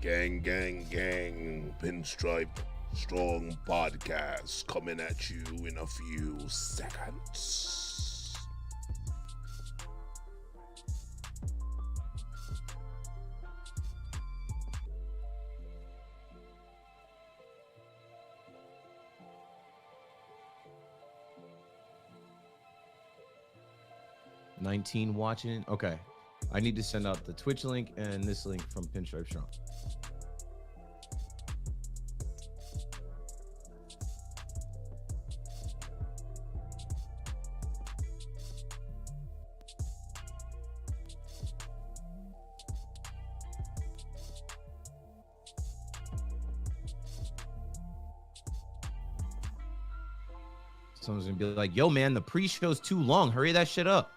Gang, gang, gang. Pinstripe Strong podcast coming at you in a few seconds. $19 watching. Okay. I need to send out the Twitch link and this link from PinstripeStrong. Someone's gonna be like, yo, man, the pre-show's too long. Hurry that shit up.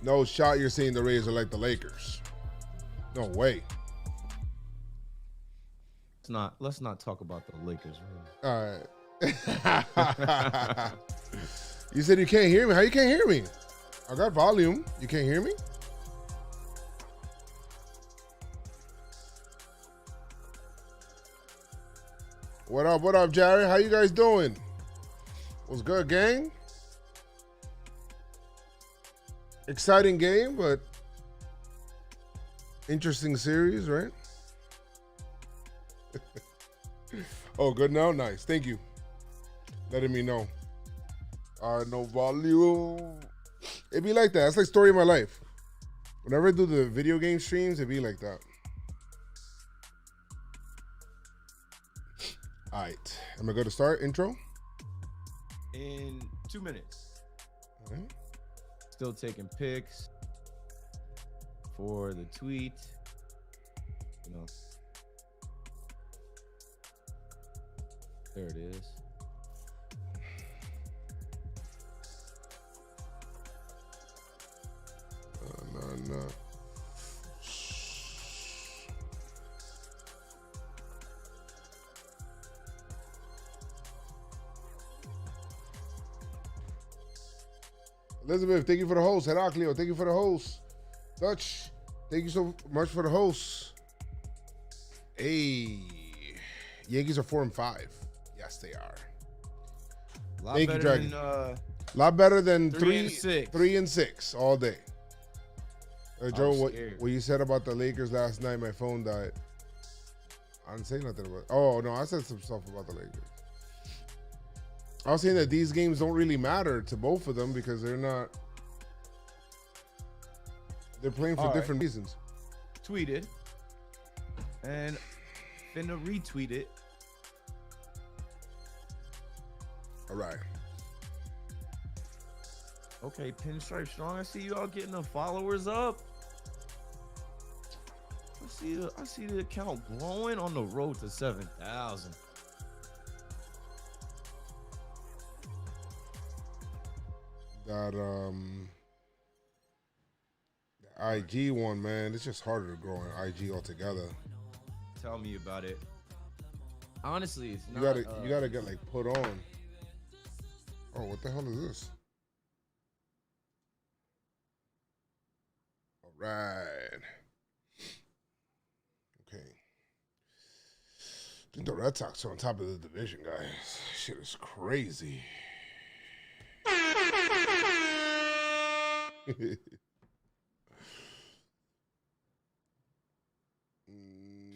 No shot you're seeing the Rays are like the Lakers. No way. Let's not talk about the Lakers. All right. You said you can't hear me. How you can't hear me? I got volume. You can't hear me? What up, Jerry? How you guys doing? What's good, gang? Exciting game, but interesting series, right? Oh, good now? Nice. Thank you. Letting me know. No volume. It be like that. That's like story of my life. Whenever I do the video game streams, it be like that. All right. I'm going to go to start intro. In 2 minutes. All right. Still taking pics for the tweet. You know. There it is. No. Elizabeth, thank you for the host. Heraclio, thank you for the host. Dutch, thank you so much for the host. Hey, Yankees are 4-5. Yes, they are. Thank you, Dragon. Lot better than 3 and 6 all day. Joe, what you said about the Lakers last night, my phone died. I didn't say nothing about it. Oh, no, I said some stuff about the Lakers. I was saying that these games don't really matter to both of them because they're playing for different reasons. Tweeted and finna retweet it. All right. Okay, Pinstripe Strong. I see you all getting the followers up. I see the account growing on the road to 7,000. That the IG one, man, it's just harder to grow on IG altogether. Tell me about it. Honestly, it's you not. You gotta get like put on. Oh, what the hell is this? All right. Okay. I think the Red Sox are on top of the division, guys. Shit is crazy.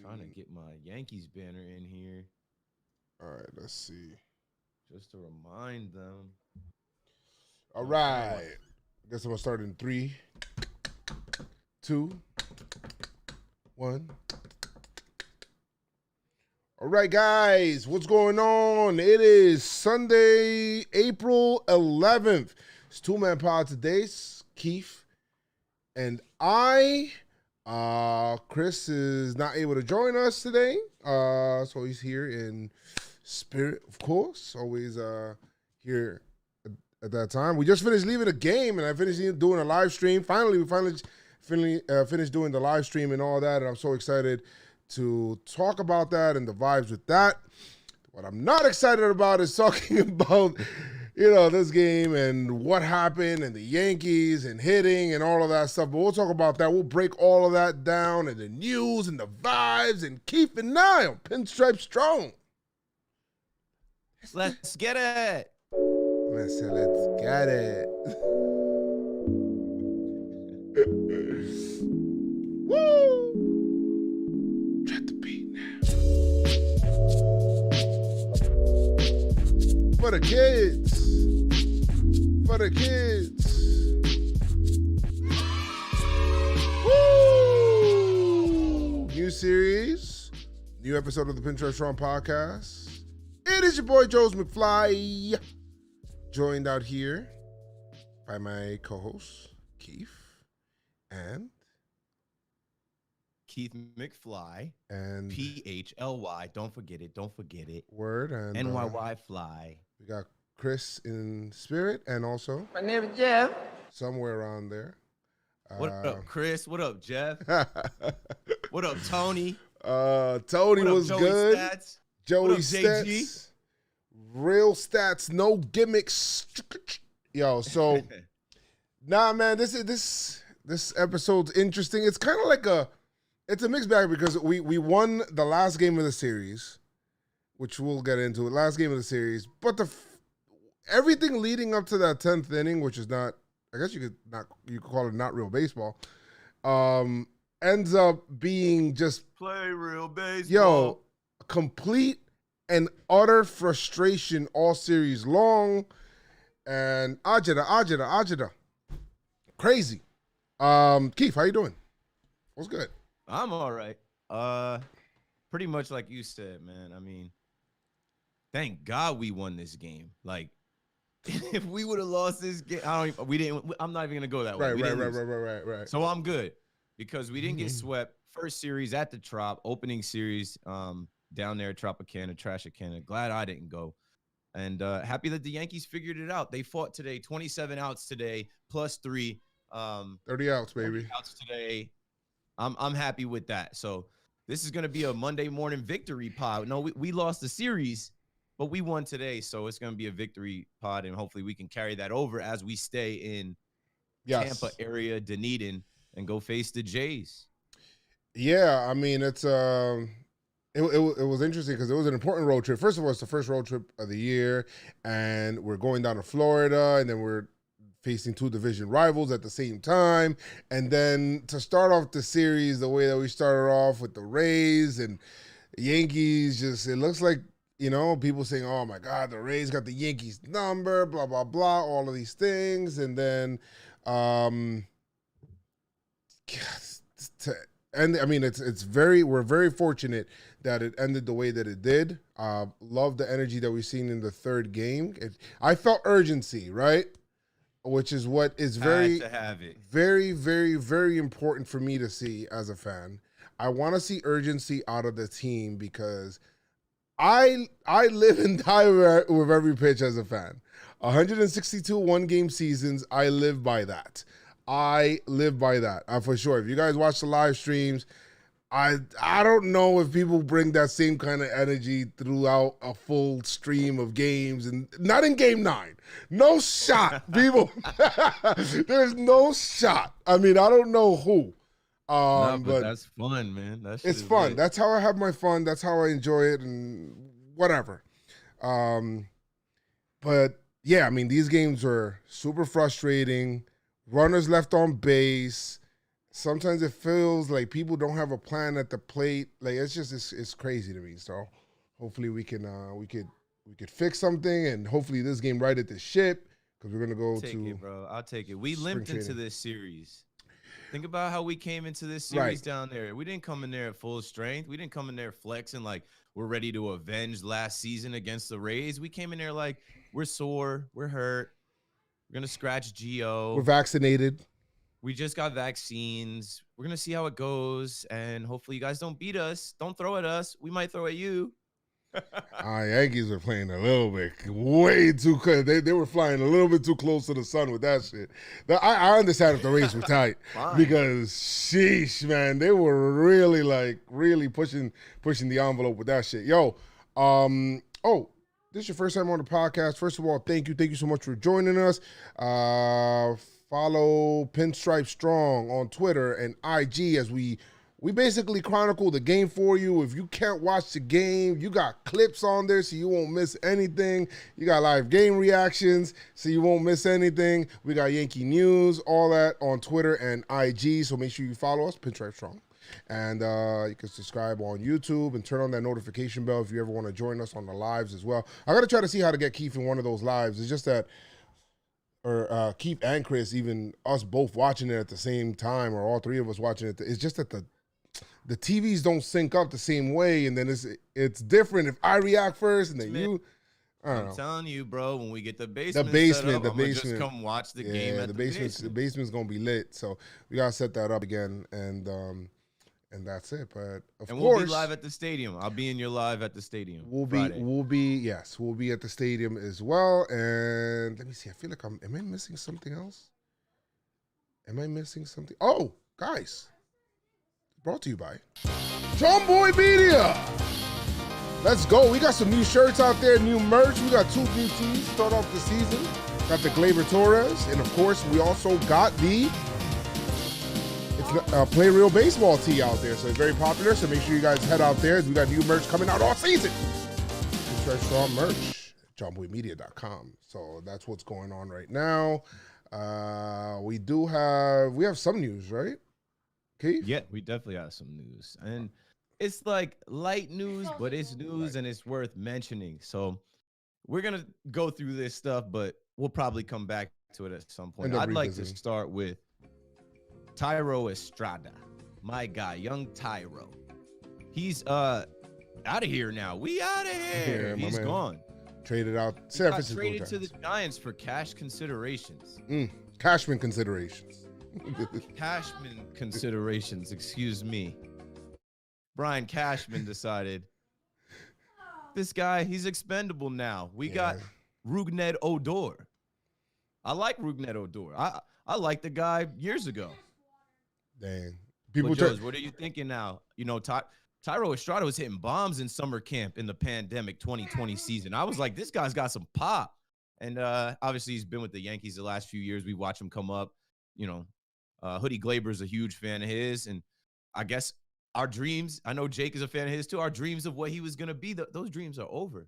Trying to get my Yankees banner in here. All right, let's see. Just to remind them. All right. I guess I'm going to start in 3, 2, 1. All right, guys, what's going on? It is Sunday, April 11th. It's two-man pod today. Keith and I. Chris is not able to join us today, so he's here in spirit, of course. Always here at that time. We just finished leaving a game, and I finished doing a live stream. We finally finished doing the live stream and all that, and I'm so excited to talk about that and the vibes with that. What I'm not excited about is talking about, this game and what happened and the Yankees and hitting and all of that stuff. But we'll talk about that. We'll break all of that down and the news and the vibes and keep an eye on PinstripeStrong. Let's get it. Let's get it. Woo! Drop the beat now. For the kids. For the kids. Woo! New series. New episode of the PinstripeStrong podcast. It is your boy, Joes McFly. Joined out here by my co-host, Keith. And Keith McFly. And PHLY. Don't forget it. Word. And NYY Fly. We got Chris in spirit, and also my name is Jeff. Somewhere around there. What up, Chris? What up, Jeff? What up, Tony? Tony was good. Stats? Joey Stats. Real stats, no gimmicks. Yo, so nah, man, this episode's interesting. It's kind of like it's a mixed bag because we won the last game of the series, which we'll get into. Last game of the series, but everything leading up to that 10th inning, which is not, I guess you could call it not real baseball, ends up being just play real baseball. Yo, complete and utter frustration all series long, and Ajita. Crazy. Keith, how you doing? What's good? I'm all right. Pretty much like you said, man. I mean, thank God we won this game. Like, if we would have lost this game, I'm not even gonna go that way. Right. So I'm good because we didn't get swept. First series at the Trop, opening series, down there at Tropicana, Trashicana. Glad I didn't go. And happy that the Yankees figured it out. They fought today, 27 outs today, plus 3. 30 outs, baby. 30 outs today. I'm happy with that. So this is going to be a Monday morning victory pod. No, we lost the series, but we won today. So it's going to be a victory pod, and hopefully we can carry that over as we stay in Tampa area, Dunedin, and go face the Jays. Yeah, I mean, it's it was interesting because it was an important road trip. First of all, it's the first road trip of the year, and we're going down to Florida, and then we're facing 2 division rivals at the same time. And then to start off the series the way that we started off with the Rays and Yankees, it looks like, people saying, oh my God, the Rays got the Yankees number, blah, blah, blah, all of these things. And then, and I mean, we're very fortunate that it ended the way that it did. Love the energy that we've seen in the third game. I felt urgency, right? Which is what is very, very, very, very important for me to see as a fan. I want to see urgency out of the team because I live and die with every pitch as a fan. 162 one-game seasons, I live by that. For sure. If you guys watch the live streams, I don't know if people bring that same kind of energy throughout a full stream of games, and not in game 9. No shot, people. There's no shot. I mean, I don't know who. But that's fun, man. It's fun. Lit. That's how I have my fun. That's how I enjoy it, and whatever. But yeah, I mean, these games were super frustrating. Runners left on base. Sometimes it feels like people don't have a plan at the plate. Like it's crazy to me. So hopefully we could fix something, and hopefully this game righted the ship because we're gonna go take it, bro. I'll take it. We limped into this series. Think about how we came into this series down there. We didn't come in there at full strength. We didn't come in there flexing like we're ready to avenge last season against the Rays. We came in there like we're sore, we're hurt, we're gonna scratch Gio. We're vaccinated. We just got vaccines. We're going to see how it goes. And hopefully you guys don't beat us. Don't throw at us. We might throw at you. Yankees were playing a little bit way too close. They were flying a little bit too close to the sun with that shit. I understand if the Rays were tight because sheesh, man, they were really pushing the envelope with that shit. Yo, this is your first time on the podcast. First of all, thank you so much for joining us. Follow PinstripeStrong on Twitter and IG as we basically chronicle the game for you. If you can't watch the game, you got clips on there so you won't miss anything. You got live game reactions so you won't miss anything. We got Yankee news, all that on Twitter and IG. So make sure you follow us, PinstripeStrong. And you can subscribe on YouTube and turn on that notification bell if you ever want to join us on the lives as well. I got to try to see how to get Keith in one of those lives. It's just that, or Keith and Chris, even us both watching it at the same time, or all three of us watching it. It's just that the TVs don't sync up the same way, and then it's different if I react first and then you. I'm telling you, bro. When we get the basement, just come watch the game at the basement. The basement's gonna be lit, so we gotta set that up again, and that's it. But of course, we'll be live at the stadium. I'll be in your live at the stadium. We'll be at the stadium as well. And let me see. I feel like am I missing something else? Am I missing something? Oh, guys. Brought to you by JomboyMedia. Let's go. We got some new shirts out there, new merch. We got 2 new tees to start off the season. Got the Gleyber Torres. And, of course, we also got the Play Real Baseball tee out there. So it's very popular. So make sure you guys head out there. We got new merch coming out all season. PinstripeStrong merch at JomboyMedia.com. So that's what's going on right now. We have some news, right? Keith? Yeah, we definitely have some news. And it's like light news, but it's news and it's worth mentioning. So we're going to go through this stuff, but we'll probably come back to it at some point. I'd like to start with Thairo Estrada, my guy, young Thairo. He's out of here now. We out of here. He's gone. Traded out. San Francisco traded to the Giants for cash considerations. Cashman considerations. Cashman considerations, excuse me. Brian Cashman decided this guy, he's expendable now. We got Rougned Odor. I like Rougned Odor. I liked the guy years ago. Dang. What are you thinking now? You know, Thairo Estrada was hitting bombs in summer camp in the pandemic 2020 season. I was like, this guy's got some pop. And obviously he's been with the Yankees the last few years. We watch him come up. You know, Hoodie Glaber's a huge fan of his. And I guess our dreams, I know Jake is a fan of his too. Our dreams of what he was going to be, those dreams are over.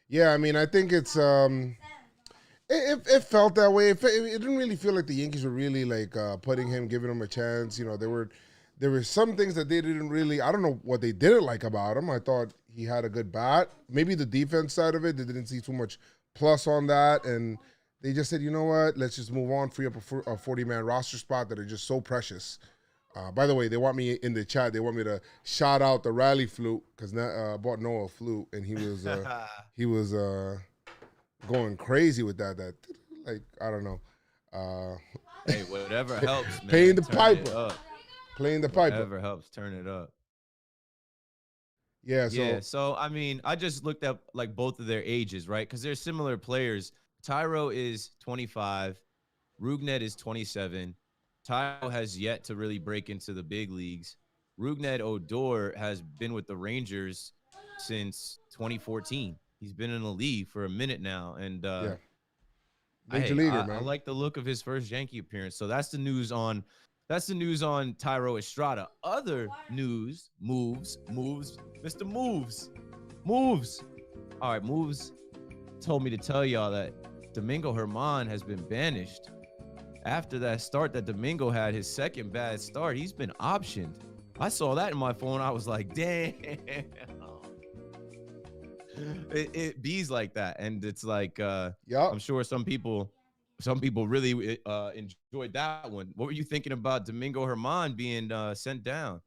Yeah, I mean, I think it's it felt that way. It didn't really feel like the Yankees were really like giving him a chance. You know, there were some things that they didn't really, I don't know what they didn't like about him. I thought he had a good bat. Maybe the defense side of it, they didn't see too much plus on that. And they just said, you know what, let's just move on, free up a 40-man roster spot that are just so precious. By the way, they want me in the chat. They want me to shout out the Rally flute because I bought Noah a flute, and he was going crazy with that. Like, I don't know. Hey, whatever helps, man. Playing the piper. Playing the piper. Whatever helps, turn it up. Yeah. So I mean, I just looked up like both of their ages, right? Because they're similar players. Thairo is 25. Rougned is 27. Thairo has yet to really break into the big leagues. Rougned Odor has been with the Rangers since 2014. He's been in the league for a minute now, and Major leaguer, man. I like the look of his first Yankee appearance. So that's the news on Thairo Estrada. Other news, moves, Mr. Moves. All right, Moves told me to tell y'all that Domingo Germán has been banished. After that start that Domingo had, his second bad start, he's been optioned. I saw that in my phone. I was like, damn. It bees like that. And it's like, I'm sure some people really enjoyed that one. What were you thinking about Domingo Germán being sent down?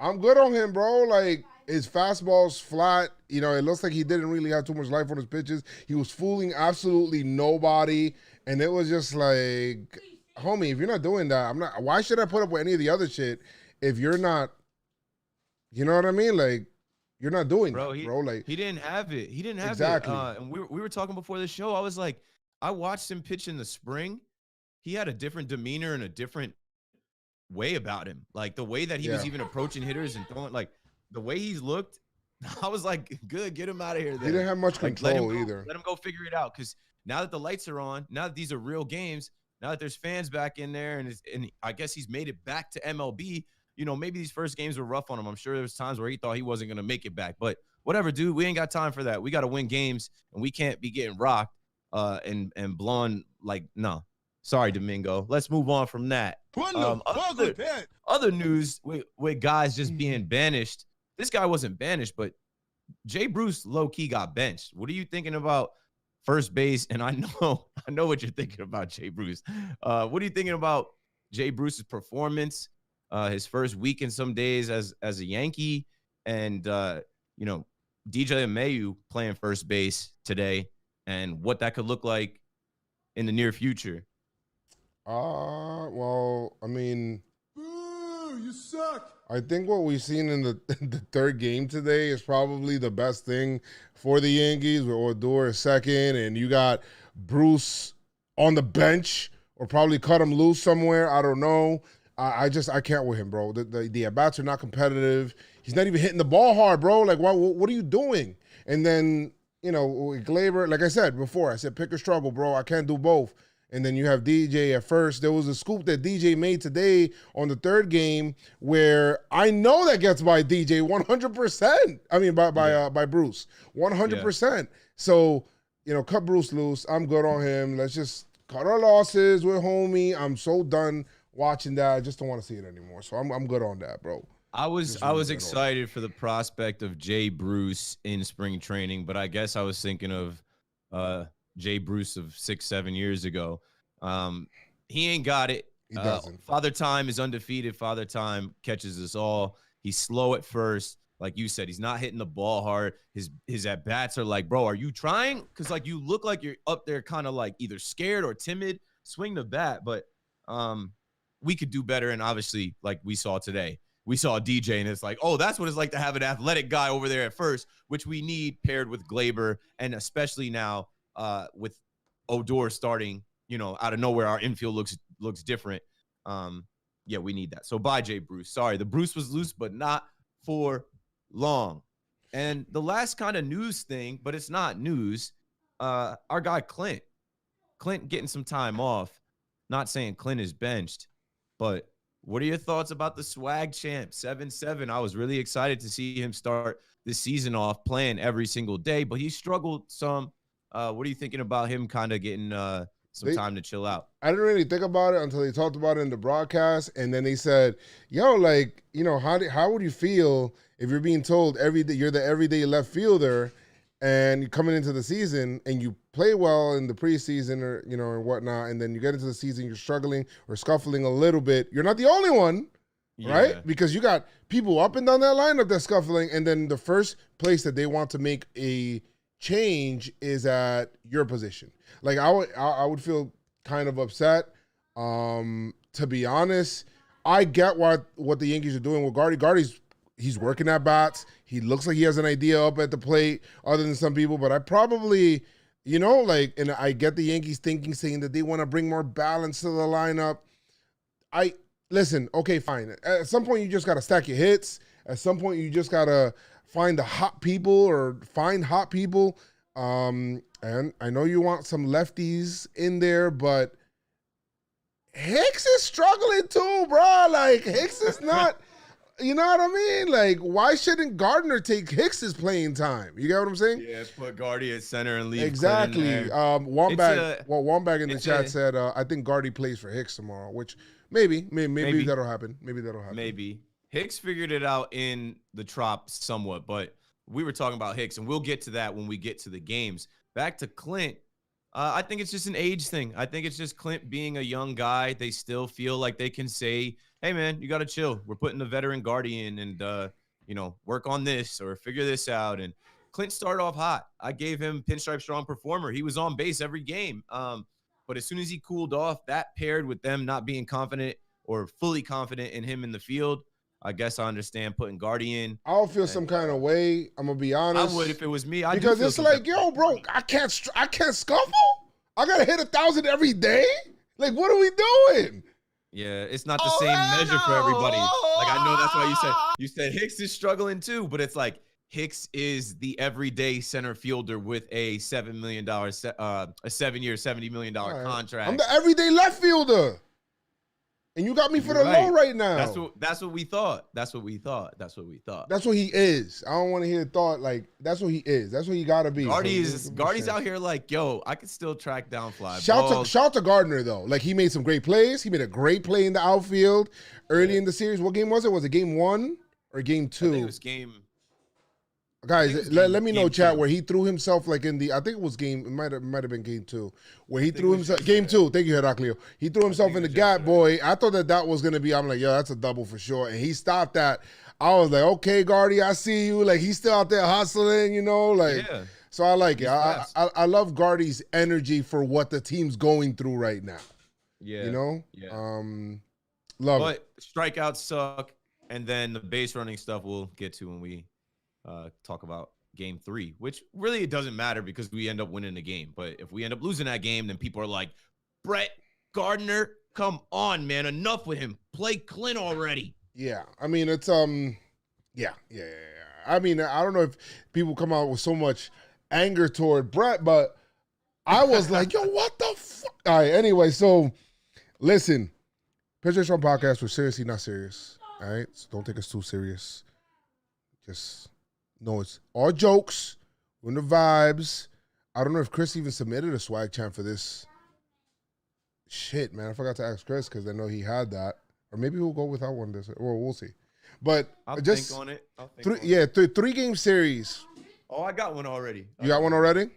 I'm good on him, bro. Like, his fastball's flat. You know, it looks like he didn't really have too much life on his pitches. He was fooling absolutely nobody. And it was just like, homie, if you're not doing that, why should I put up with any of the other shit if you're not, you know what I mean? Like, You're not doing that, bro. Like he didn't have it. He didn't have exactly. it. And we were talking before the show. I was like, I watched him pitch in the spring. He had a different demeanor and a different way about him. Like the way that he was even approaching hitters and throwing, like the way he's looked. I was like, good, get him out of here. Then. He didn't have much control either. Let him go figure it out. Because now that the lights are on, now that these are real games, now that there's fans back in there, and I guess he's made it back to MLB. You know, maybe these first games were rough on him. I'm sure there was times where he thought he wasn't going to make it back. But whatever, dude, we ain't got time for that. We got to win games, and we can't be getting rocked and blowing like, no. Sorry, Domingo. Let's move on from that. Other news with guys just being banished. This guy wasn't banished, but Jay Bruce low-key got benched. What are you thinking about first base? And I know what you're thinking about Jay Bruce. What are you thinking about Jay Bruce's performance, his first week and some days as a Yankee, and you know, DJ Mayu playing first base today, and what that could look like in the near future? Well, I mean, you suck. I think what we've seen in the third game today is probably the best thing for the Yankees, with Odor second, and you got Bruce on the bench, or probably cut him loose somewhere. I don't know. I can't with him, bro. The at-bats are not competitive. He's not even hitting the ball hard, bro. Like, what are you doing? And then, you know, with Gleyber, like I said before, I said pick or struggle, bro. I can't do both. And then you have DJ at first. There was a scoop that DJ made today on the third game where I know that gets by DJ 100%. I mean, by Bruce 100%. Yeah. So, you know, cut Bruce loose. I'm good on him. Let's just cut our losses with homie. I'm so done watching that. I just don't want to see it anymore. So I'm good on that, bro. I was excited for the prospect of Jay Bruce in spring training, but I guess I was thinking of Jay Bruce of 6-7 years ago. He ain't got it. He doesn't. Father Time is undefeated. Father Time catches us all. He's slow at first. Like you said, he's not hitting the ball hard. His at-bats are like, bro, are you trying? Because, like, you look like you're up there kind of like either scared or timid. Swing the bat. But we could do better. And obviously, like we saw today, we saw DJ, and it's like, oh, that's what it's like to have an athletic guy over there at first, which we need paired with Gleyber, and especially now with Odor starting, you know, out of nowhere, our infield looks different. Yeah, we need that. So bye, Jay Bruce. Sorry, the Bruce was loose, but not for long. And the last kind of news thing, but it's not news, our guy Clint getting some time off. Not saying Clint is benched, but what are your thoughts about the swag champ 7-7? I was really excited to see him start this season off playing every single day, but he struggled some. What are you thinking about him kind of getting some time to chill out? I didn't really think about it until they talked about it in the broadcast, and then they said, yo, like, you know, how would you feel if you're being told every day you're the everyday left fielder, and you're coming into the season and you play well in the preseason, or, you know, and whatnot, and then you get into the season, you're struggling or scuffling a little bit. You're not the only one, right? Because you got people up and down that lineup that's scuffling, and then the first place that they want to make a change is at your position. Like, I would feel kind of upset. To be honest, I get what the Yankees are doing with Gardy. He's working at bats. He looks like he has an idea up at the plate, other than some people. But I probably, you know, like, and I get the Yankees saying that they want to bring more balance to the lineup. Listen, okay, fine. At some point, you just got to stack your hits. At some point, you just got to find the hot people, or find hot people. And I know you want some lefties in there, but Hicks is struggling too, bro. Like, Hicks is not, you know what I mean? Like, why shouldn't Gardner take Hicks's playing time? You get what I'm saying? Yeah, put Gardy at center and leave exactly. Wambag in the chat said, I think Gardy plays for Hicks tomorrow, which maybe that'll happen. Maybe. Hicks figured it out in the Trop somewhat, but we were talking about Hicks, and we'll get to that when we get to the games. Back to Clint. I think it's just an age thing. I think it's just Clint being a young guy. They still feel like they can say, hey, man, you got to chill. We're putting the veteran guardian and, you know, work on this or figure this out. And Clint started off hot. I gave him pinstripe-strong performer. He was on base every game. But as soon as he cooled off, that paired with them not being confident or fully confident in him in the field, I guess I understand putting Guardian. I'll feel some kind of way. I'm gonna be honest. I would if it was me. Because it's like, yo, bro, I can't scuffle. I gotta hit 1,000 every day. Like, what are we doing? Yeah, it's not the same measure for everybody. Like, I know that's why you said Hicks is struggling too, but it's like Hicks is the everyday center fielder with a $7 million, a 7-year, $70 million contract. I'm the everyday left fielder. And you got me for the low right now. That's what we thought. That's what we thought. That's what he is. I don't want to hear thought like that's what he is. That's what he gotta be. Guardy's out here like, yo, I could still track down fly balls. Shout to Gardner though. Like he made some great plays. He made a great play in the outfield early in the series. What game was it? Was it game 1 or game 2? I think it was game. Guys, let me know, chat, where he threw himself like in the, I think it was game, it might have been game 2, where he threw himself, game 2, thank you, Heraclio. He threw himself in the gap, boy. I thought that was going to be, I'm like, yo, that's a double for sure. And he stopped that. I was like, okay, Guardy, I see you. Like, he's still out there hustling, you know? Like, so I like it. I love Guardy's energy for what the team's going through right now. Yeah. You know? Yeah. Love it. But strikeouts suck, and then the base running stuff we'll get to when we talk about game 3, which really it doesn't matter because we end up winning the game. But if we end up losing that game, then people are like, Brett Gardner, come on, man, enough with him. Play Clint already. Yeah, I mean it's yeah. I mean I don't know if people come out with so much anger toward Brett, but I was like, yo, what the fuck? All right, anyway, so listen, PinstripeStrong podcast. We're seriously not serious. All right, so don't take us too serious. Just no, it's all jokes. We're in the vibes. I don't know if Chris even submitted a swag chant for this. Shit, man. I forgot to ask Chris because I know he had that. Or maybe we'll go without one this, or we'll see. But I'll just think on it. Three-game series. Oh, I got one already. You got one already?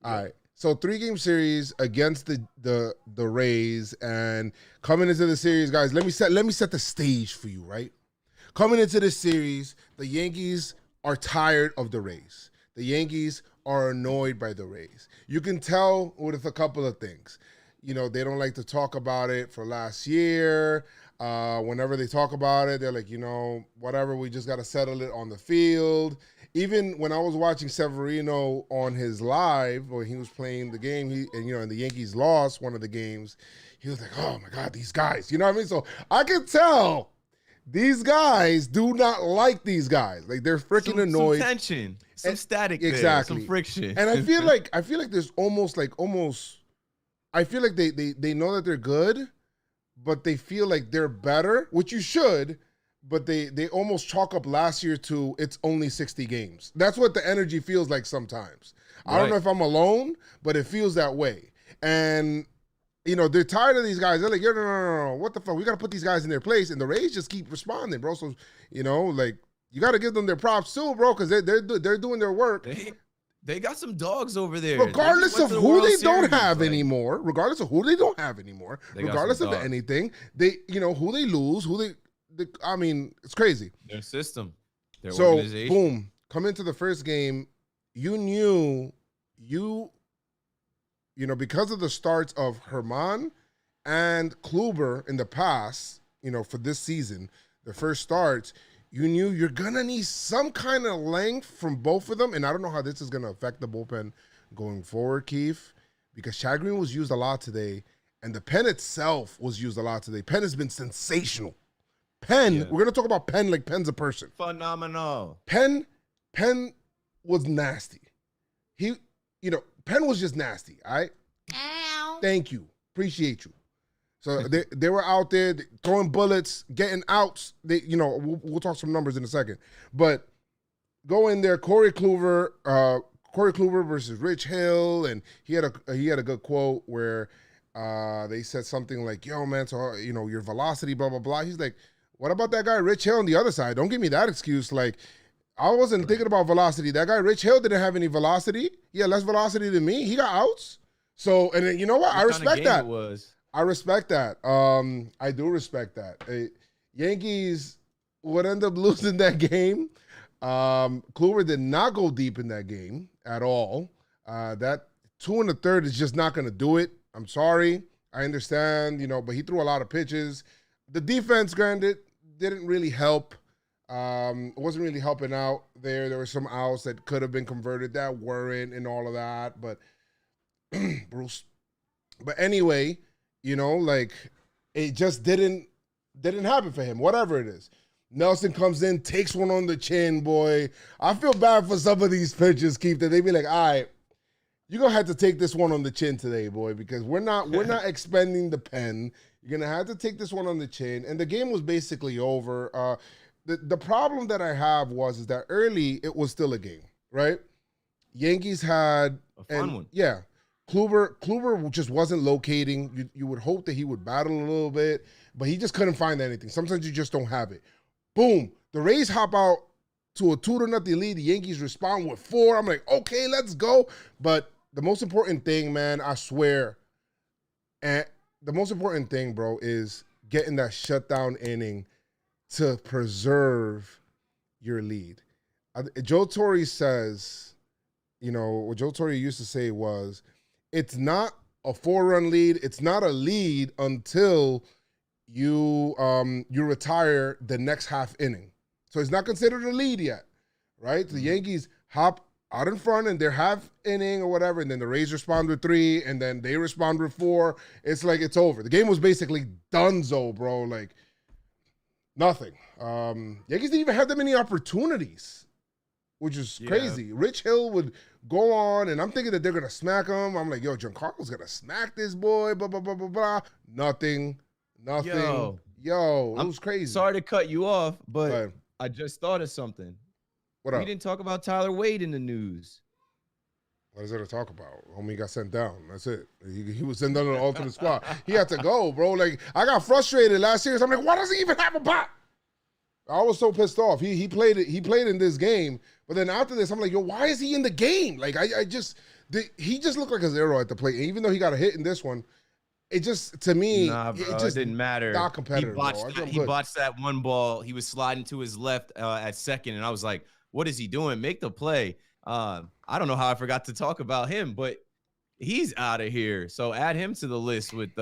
Yeah. All right. So 3-game series against the Rays, and coming into the series, guys, let me set the stage for you, right? Coming into this series, the Yankees are tired of the Rays. The Yankees are annoyed by the Rays. You can tell with a couple of things. You know, they don't like to talk about it for last year. Whenever they talk about it, they're like, you know, whatever, we just got to settle it on the field. Even when I was watching Severino on his live, when he was playing the game, and the Yankees lost one of the games, he was like, oh my God, these guys. You know what I mean? So I can tell these guys do not like these guys. Like they're freaking annoyed. Some tension, some static, exactly, there, some friction. And I feel like there's almost. I feel like they know that they're good, but they feel like they're better, which you should. But they almost chalk up last year to it's only 60 games. That's what the energy feels like sometimes. Right. I don't know if I'm alone, but it feels that way. And they're tired of these guys. They're like, no, what the fuck? We got to put these guys in their place. And the Rays just keep responding, bro. So, like, you got to give them their props too, bro, because they're doing their work. They got some dogs over there. Regardless of who they don't have anymore, regardless of anything, who they lose, I mean, it's crazy. Their system, their organization. Boom, come into the first game, you knew because of the starts of Herman and Kluber in the past, for this season, the first starts, you knew you're going to need some kind of length from both of them. And I don't know how this is going to affect the bullpen going forward, Keith, because Chad Green was used a lot today, and the pen itself was used a lot today. Pen has been sensational. We're going to talk about Pen like Pen's a person. Phenomenal. Pen was nasty. Pen was just nasty, all right? Ow. Thank you. Appreciate you. So they were out there throwing bullets, getting outs. We'll talk some numbers in a second. But go in there, Corey Kluber versus Rich Hill, and he had a good quote where they said something like, yo, man, so your velocity, blah, blah, blah. He's like, what about that guy Rich Hill on the other side? Don't give me that excuse. Like, I wasn't thinking about velocity. That guy Rich Hill didn't have any velocity. He had less velocity than me. He got outs. So, and then, you know what? I respect that. I respect that. I do respect that. Yankees would end up losing that game. Kluber did not go deep in that game at all. That 2 1/3 is just not going to do it. I'm sorry. I understand, but he threw a lot of pitches. The defense, granted, didn't really help. It wasn't really helping out there. There were some outs that could have been converted that weren't and all of that. But Bruce. But anyway, like it just didn't happen for him, whatever it is. Nelson comes in, takes one on the chin, boy. I feel bad for some of these pitchers, Keith, that they be like, all right, you're going to have to take this one on the chin today, boy, because we're not expending the pen. You're going to have to take this one on the chin. And the game was basically over. The problem that I have is that early it was still a game, right? Yankees had a fun one. Yeah. Kluber just wasn't locating. You would hope that he would battle a little bit, but he just couldn't find anything. Sometimes you just don't have it. Boom. The Rays hop out to a 2-0 lead. The Yankees respond with 4. I'm like, okay, let's go. But the most important thing, man, I swear, and the most important thing, bro, is getting that shutdown inning to preserve your lead. Joe Torre says, what Joe Torre used to say was, it's not a 4-run lead. It's not a lead until you retire the next half inning. So it's not considered a lead yet, right? The Yankees hop out in front in their half inning or whatever, and then the Rays respond with 3, and then they respond with 4. It's like it's over. The game was basically donezo, bro. Like nothing. Yankees didn't even have that many opportunities, which is crazy. Rich Hill would go on, and I'm thinking that they're going to smack him. I'm like, yo, Giancarlo's going to smack this boy, blah, blah, blah, blah, blah. Nothing. Yo, it was crazy. Sorry to cut you off, but I just thought of something. What up? We didn't talk about Tyler Wade in the news. What is there to talk about? Homie got sent down. That's it. He was sent down to the alternate squad. He had to go, bro. Like, I got frustrated last year. I'm like, why does he even have a bat? I was so pissed off. He played in this game, but then after this, I'm like, yo, why is he in the game? Like, he just looked like a zero at the plate. And even though he got a hit in this one, it just, to me, bro, it just didn't matter. Not competitive. He botched that one ball. He was sliding to his left at second, and I was like, what is he doing? Make the play. I don't know how I forgot to talk about him, but he's out of here. So add him to the list with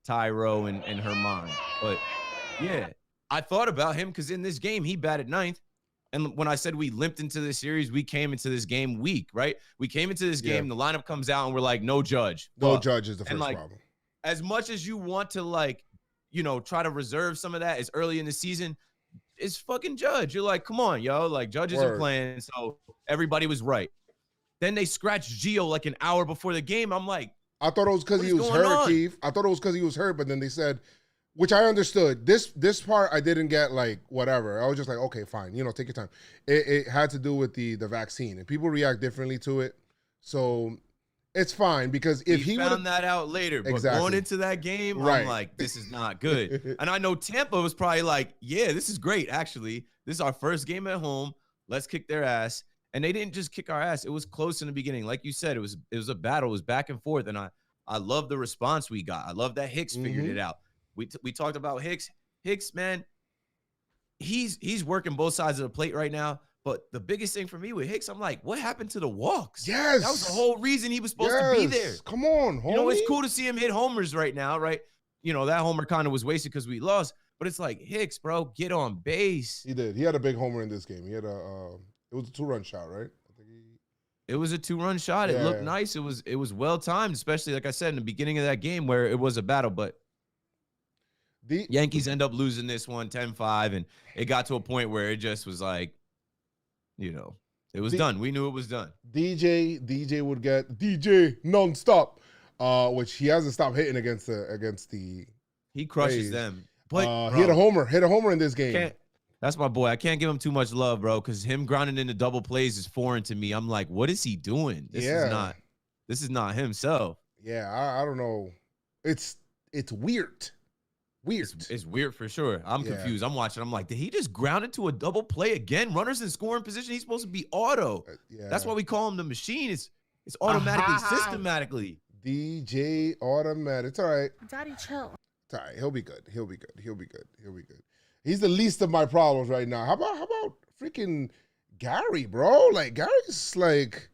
Tyro and Herman. But, yeah, I thought about him because in this game, he batted 9th. And when I said we limped into this series, we came into this game weak, right? We came into this game, the lineup comes out, and we're like, no Judge. No Judge is the first problem. As much as you want to, try to reserve some of that as early in the season, it's fucking Judge. You're like, come on, yo. Like, Judge isn't playing, so everybody was right. Then they scratched Gio like an hour before the game. I'm like, I thought it was because he was hurt, Keith. I thought it was because he was hurt, but then they said, which I understood. This part I didn't get, like, whatever. I was just like, okay, fine. Take your time. It had to do with the vaccine, and people react differently to it. So it's fine because if he found that out later, but going into that game, I'm like, this is not good. And I know Tampa was probably like, yeah, this is great. Actually, this is our first game at home. Let's kick their ass. And they didn't just kick our ass. It was close in the beginning. Like you said, it was a battle. It was back and forth. And I love the response we got. I love that Hicks figured it out. We talked about Hicks. Hicks, man, he's working both sides of the plate right now. But the biggest thing for me with Hicks, I'm like, what happened to the walks? Yes. That was the whole reason he was supposed to be there. Come on, homie. It's cool to see him hit homers right now, right? That homer kind of was wasted because we lost. But it's like, Hicks, bro, get on base. He did. He had a big homer in this game. He had it was a 2-run shot, right? It was a 2-run shot. It looked nice. It was well timed, especially, like I said, in the beginning of that game where it was a battle. But the Yankees end up losing this one 10-5, and it got to a point where it just was like, it was done. We knew it was done. DJ would get DJ nonstop, which he hasn't stopped hitting against the. He crushes Rays. them. But he hit a homer in this game. That's my boy. I can't give him too much love, bro, because him grounding into double plays is foreign to me. I'm like, what is he doing? This is not himself. Yeah, I don't know. It's weird. It's weird for sure. I'm confused. I'm watching. I'm like, did he just ground into a double play again? Runners in scoring position. He's supposed to be auto. That's why we call him the machine. It's automatically, systematically. DJ automatic. It's all right. Daddy, chill. It's all right. He'll be good. He's the least of my problems right now. How about freaking Gary, bro? Like, Gary's like,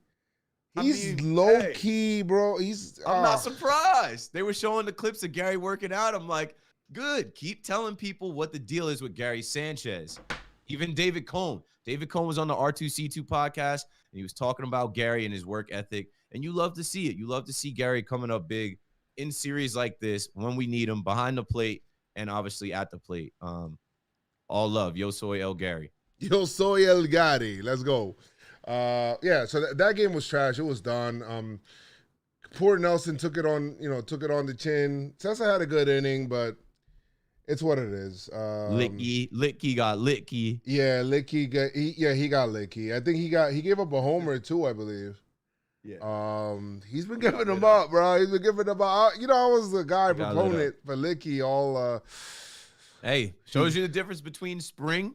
he's low key, bro. I'm not surprised. They were showing the clips of Gary working out. I'm like, Good. Keep telling people what the deal is with Gary Sanchez. Even David Cohn. David Cohn was on the R2C2 podcast, and he was talking about Gary and his work ethic. And you love to see it. You love to see Gary coming up big in series like this when we need him, behind the plate and obviously at the plate. All love. Yo soy El Gary. Yo soy El Gary. Let's go. Yeah, so that game was trash. It was done. Poor Nelson took it on the chin. Cessa had a good inning, but it's what it is. Litke got Litke. Yeah, he got Litke. I think he gave up a homer too, I believe. Yeah. He's been giving them up, bro. He's been giving them up. I was the guy proponent for Litke all. Hey, shows you the difference between spring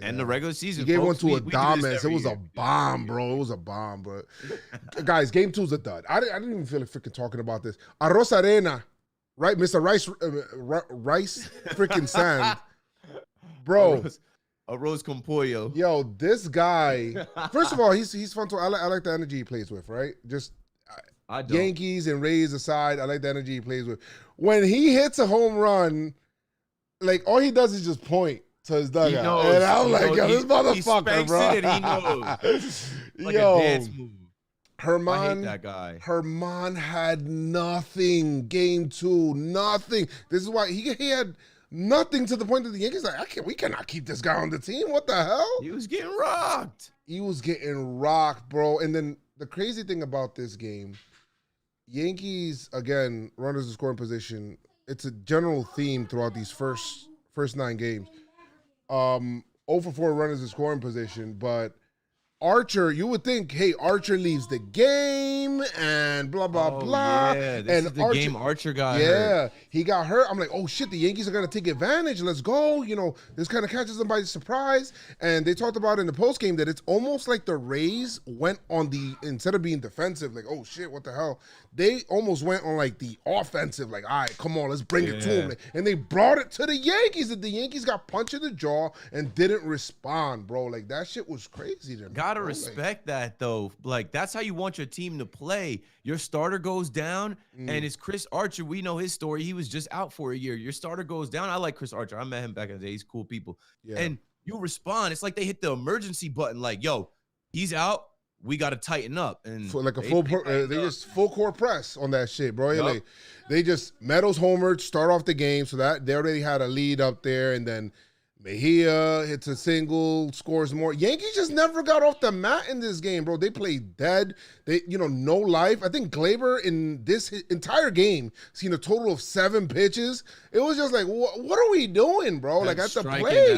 and the regular season. He gave one to Adames. It was a bomb, bro. It was a bomb, bro. Guys, game 2's a dud. I didn't even feel like freaking talking about this. Arroz Arena, right? Mr. Rice freaking Sand. Bro. Arroz con pollo. Yo, this guy, first of all, he's fun to. I like the energy he plays with, right? Just Yankees and Rays aside, I like the energy he plays with. When he hits a home run, like all he does is just point to his dugout. And I'm like, yo, this motherfucker, bro. It, he knows. Like a dance move. I hate that guy. Herman had nothing. Game 2, nothing. This is why he had nothing, to the point that the Yankees we cannot keep this guy on the team. What the hell? He was getting rocked. He was getting rocked, bro. And then the crazy thing about this game, Yankees, again, runners in scoring position. It's a general theme throughout these first 9 games. 0 for 4 runners in scoring position, but Archer, you would think, hey, Archer leaves the game and blah, blah, blah. Yeah, this is the game Archer got hurt. He got hurt. I'm like, oh, shit, the Yankees are going to take advantage. Let's go. This kind of catches them by surprise. And they talked about in the postgame that it's almost like the Rays went on instead of being defensive, like, oh, shit, what the hell? They almost went on, like, the offensive, like, all right, come on, let's bring it to them. And they brought it to the Yankees, and the Yankees got punched in the jaw and didn't respond, bro. Like, that shit was crazy to me. Gotta respect that, though. Like, that's how you want your team to play. Your starter goes down, and it's Chris Archer. We know his story. He was just out for a year. Your starter goes down. I like Chris Archer. I met him back in the day. He's cool people. Yeah. And you respond. It's like they hit the emergency button, like, yo, he's out. We got to tighten up. And like they just full court press on that shit, bro. Yep. They just Meadows homered, start off the game, so that they already had a lead up there, and then Mejia hits a single, scores more. Yankees just never got off the mat in this game, bro. They played dead. They, no life. I think Glaber in this entire game seen a total of 7 pitches. It was just like, what are we doing, bro? Like at the plate.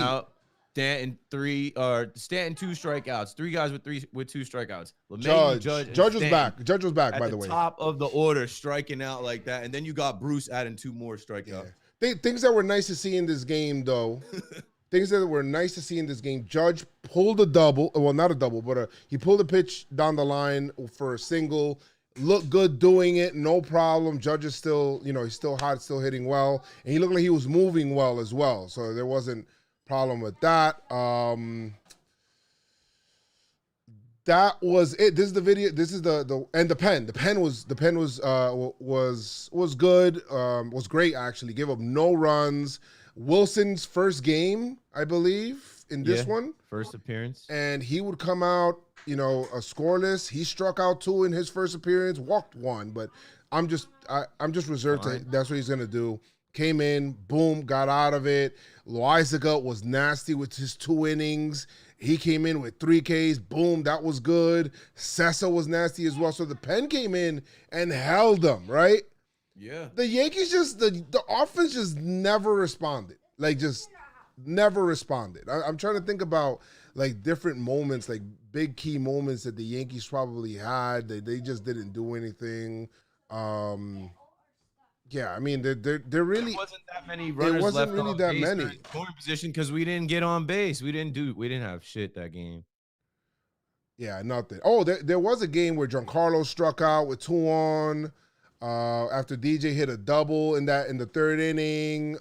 Stanton 2 strikeouts. 3 guys with 2 strikeouts. Judge was back. Judge was back, by the way. Top of the order, striking out like that, and then you got Bruce adding 2 more strikeouts. Yeah. Things that were nice to see in this game, though. Things that were nice to see in this game. Judge pulled a double. Well, not a double, but he pulled a pitch down the line for a single. Looked good doing it, no problem. Judge is still, he's still hot, still hitting well, and he looked like he was moving well as well. So there wasn't problem with that. That was it. This is the video. This is the pen. The pen was good. Was great actually. Gave up no runs. Wilson's first game, I believe, in this one. First appearance. And he would come out, scoreless. He struck out 2 in his first appearance, walked 1, but I'm just reserved to that's what he's gonna do. Came in, boom, got out of it. Loaizaga was nasty with his 2 innings. He came in with 3 Ks, boom, that was good. Cessa was nasty as well. So the pen came in and held them, right? Yeah. The Yankees the offense just never responded. Like, just never responded. I'm trying to think about, like, different moments, like big key moments that the Yankees probably had. They just didn't do anything. Yeah, I mean, there really wasn't that many runners. It wasn't really that many. Scoring position because we didn't get on base. We didn't have shit that game. Yeah, nothing. Oh, there was a game where Giancarlo struck out with 2 on after DJ hit a double in the 3rd inning.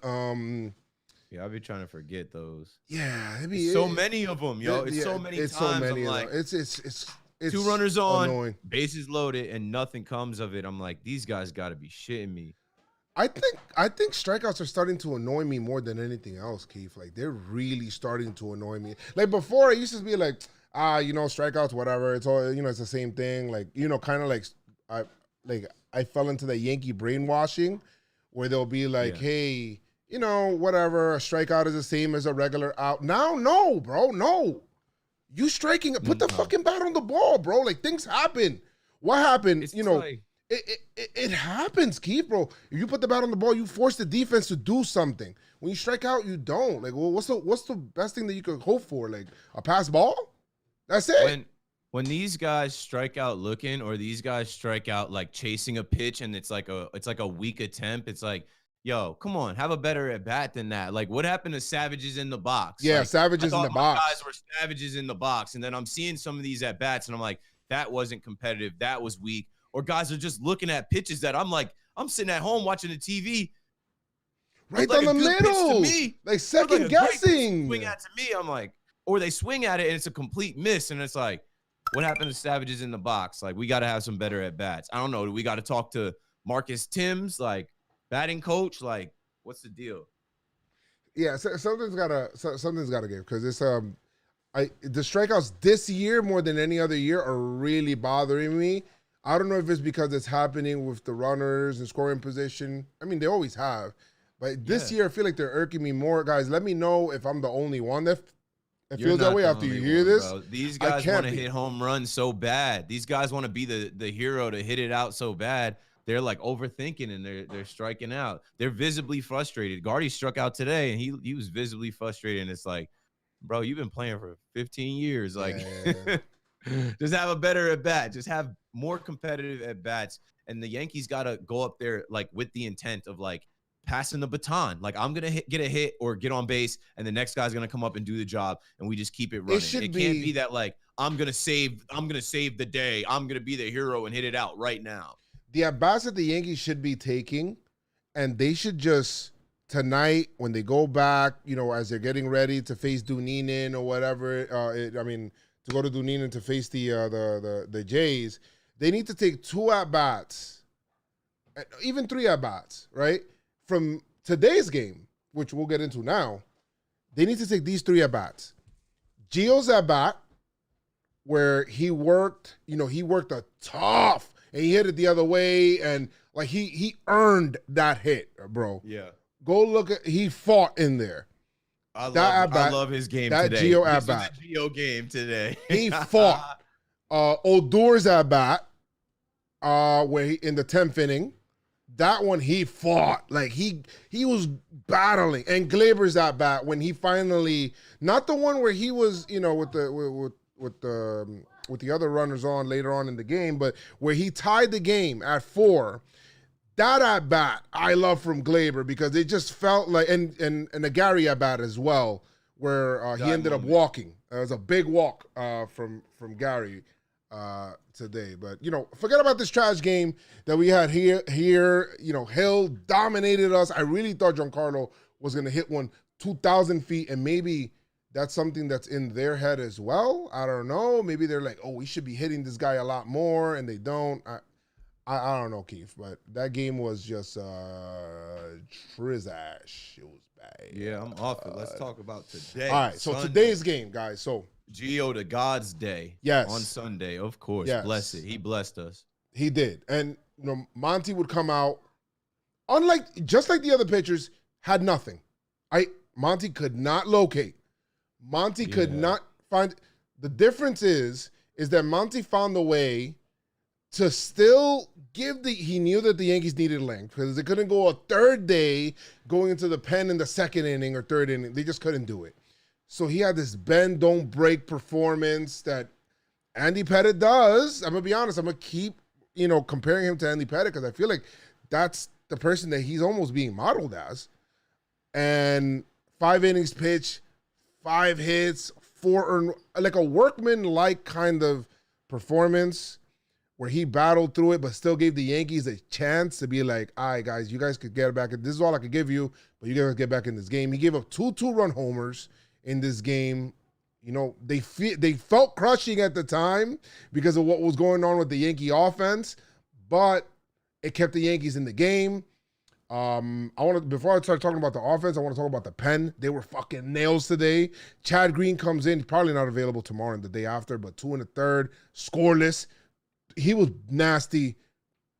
Yeah, I'll be trying to forget those. Yeah, so many of them, yo. It's so many times. So many. I'm like, it's 2 runners on, annoying. Bases loaded, and nothing comes of it. I'm like, these guys got to be shitting me. I think strikeouts are starting to annoy me more than anything else, Keith. Like they're really starting to annoy me. Like before, it used to be like, strikeouts, whatever. It's all, it's the same thing. Like, kind of like I fell into the Yankee brainwashing where they'll be like, hey, whatever, a strikeout is the same as a regular out. Now, no, bro, no. You striking, put the fucking bat on the ball, bro. Like things happen. What happened? It's it happens, Keith, bro. If you put the bat on the ball, you force the defense to do something. When you strike out, you don't. Like, well, what's the best thing that you could hope for? Like a pass ball? That's it. When these guys strike out looking, or these guys strike out like chasing a pitch, and it's like a weak attempt. It's like, yo, come on, have a better at bat than that. Like, what happened to savages in the box? Yeah, like, savages in the box. Guys were savages in the box, and then I'm seeing some of these at bats, and I'm like, that wasn't competitive. That was weak. Or guys are just looking at pitches that I'm like, I'm sitting at home watching the TV. Right down the middle. Like second guessing. Swing at to me. I'm like, or they swing at it and it's a complete miss. And it's like, what happened to savages in the box? Like, we got to have some better at bats. I don't know. We got to talk to Marcus Timms, like batting coach. Like, what's the deal? Yeah, something's gotta give, because it's the strikeouts this year more than any other year are really bothering me. I don't know if it's because it's happening with the runners and scoring position. I mean, they always have. But this year, I feel like they're irking me more. Guys, let me know if I'm the only one that feels that way after you hear this. Bro. These guys want to hit home runs so bad. These guys want to be the hero to hit it out so bad. They're like overthinking, and they're striking out. They're visibly frustrated. Gardy struck out today, and he was visibly frustrated. And it's like, bro, you've been playing for 15 years. Like, just have a better at bat. Just have more competitive at bats. And the Yankees got to go up there like with the intent of like passing the baton. Like, I'm going to get a hit or get on base, and the next guy's going to come up and do the job, and we just keep it running. It can't be that like, I'm going to save the day. I'm going to be the hero and hit it out right now. The at bats that the Yankees should be taking, and they should just tonight when they go back, as they're getting ready to face Dunedin or whatever, to go to Dunedin to face the Jays, they need to take 2 at-bats, even 3 at-bats, right? From today's game, which we'll get into now, they need to take these 3 at-bats. Gio's at-bat, where he worked a tough, and he hit it the other way, and like he earned that hit, bro. Yeah. Go look at, he fought in there. I love his game that today. Gio at bat. This was a Gio game today. He fought. Odor's at bat, where in the 10th inning, that one he fought. Like he was battling. And Glaber's at bat when he finally, not the one where he was, with the other runners on later on in the game, but where he tied the game at 4. That at bat I love from Glaber, because it just felt like, and a Gary at bat as well, where he ended up walking. It was a big walk from Gary today. But forget about this trash game that we had here. Hill dominated us. I really thought Giancarlo was gonna hit one 2,000 feet, and maybe that's something that's in their head as well. I don't know. Maybe they're like, oh, we should be hitting this guy a lot more, and they don't. I don't know, Keith, but that game was just trizash. It was bad. Yeah, I'm off it. Let's talk about today. All right, so today's game, guys. So Gio to God's day. Yes. On Sunday, of course. Yes. Bless it. He blessed us. He did. And Monty would come out, just like the other pitchers, had nothing. Monty could not locate. Monty could not find. The difference is that Monty found the way to still he knew that the Yankees needed length, because they couldn't go a third day going into the pen in the 2nd inning or 3rd inning. They just couldn't do it. So he had this bend, don't break performance that Andy Pettitte does. I'm going to be honest. I'm going to keep, comparing him to Andy Pettitte, because I feel like that's the person that he's almost being modeled as. And 5 innings pitch, 5 hits, 4 earned, like a workman-like kind of performance, where he battled through it, but still gave the Yankees a chance to be like, all right, guys, you guys could get back. This is all I could give you, but you guys get back in this game. He gave up 2 2-run homers in this game. They felt crushing at the time because of what was going on with the Yankee offense, but it kept the Yankees in the game. Before I start talking about the offense, I want to talk about the pen. They were fucking nails today. Chad Green comes in, probably not available tomorrow and the day after, but 2 1/3, scoreless. He was nasty.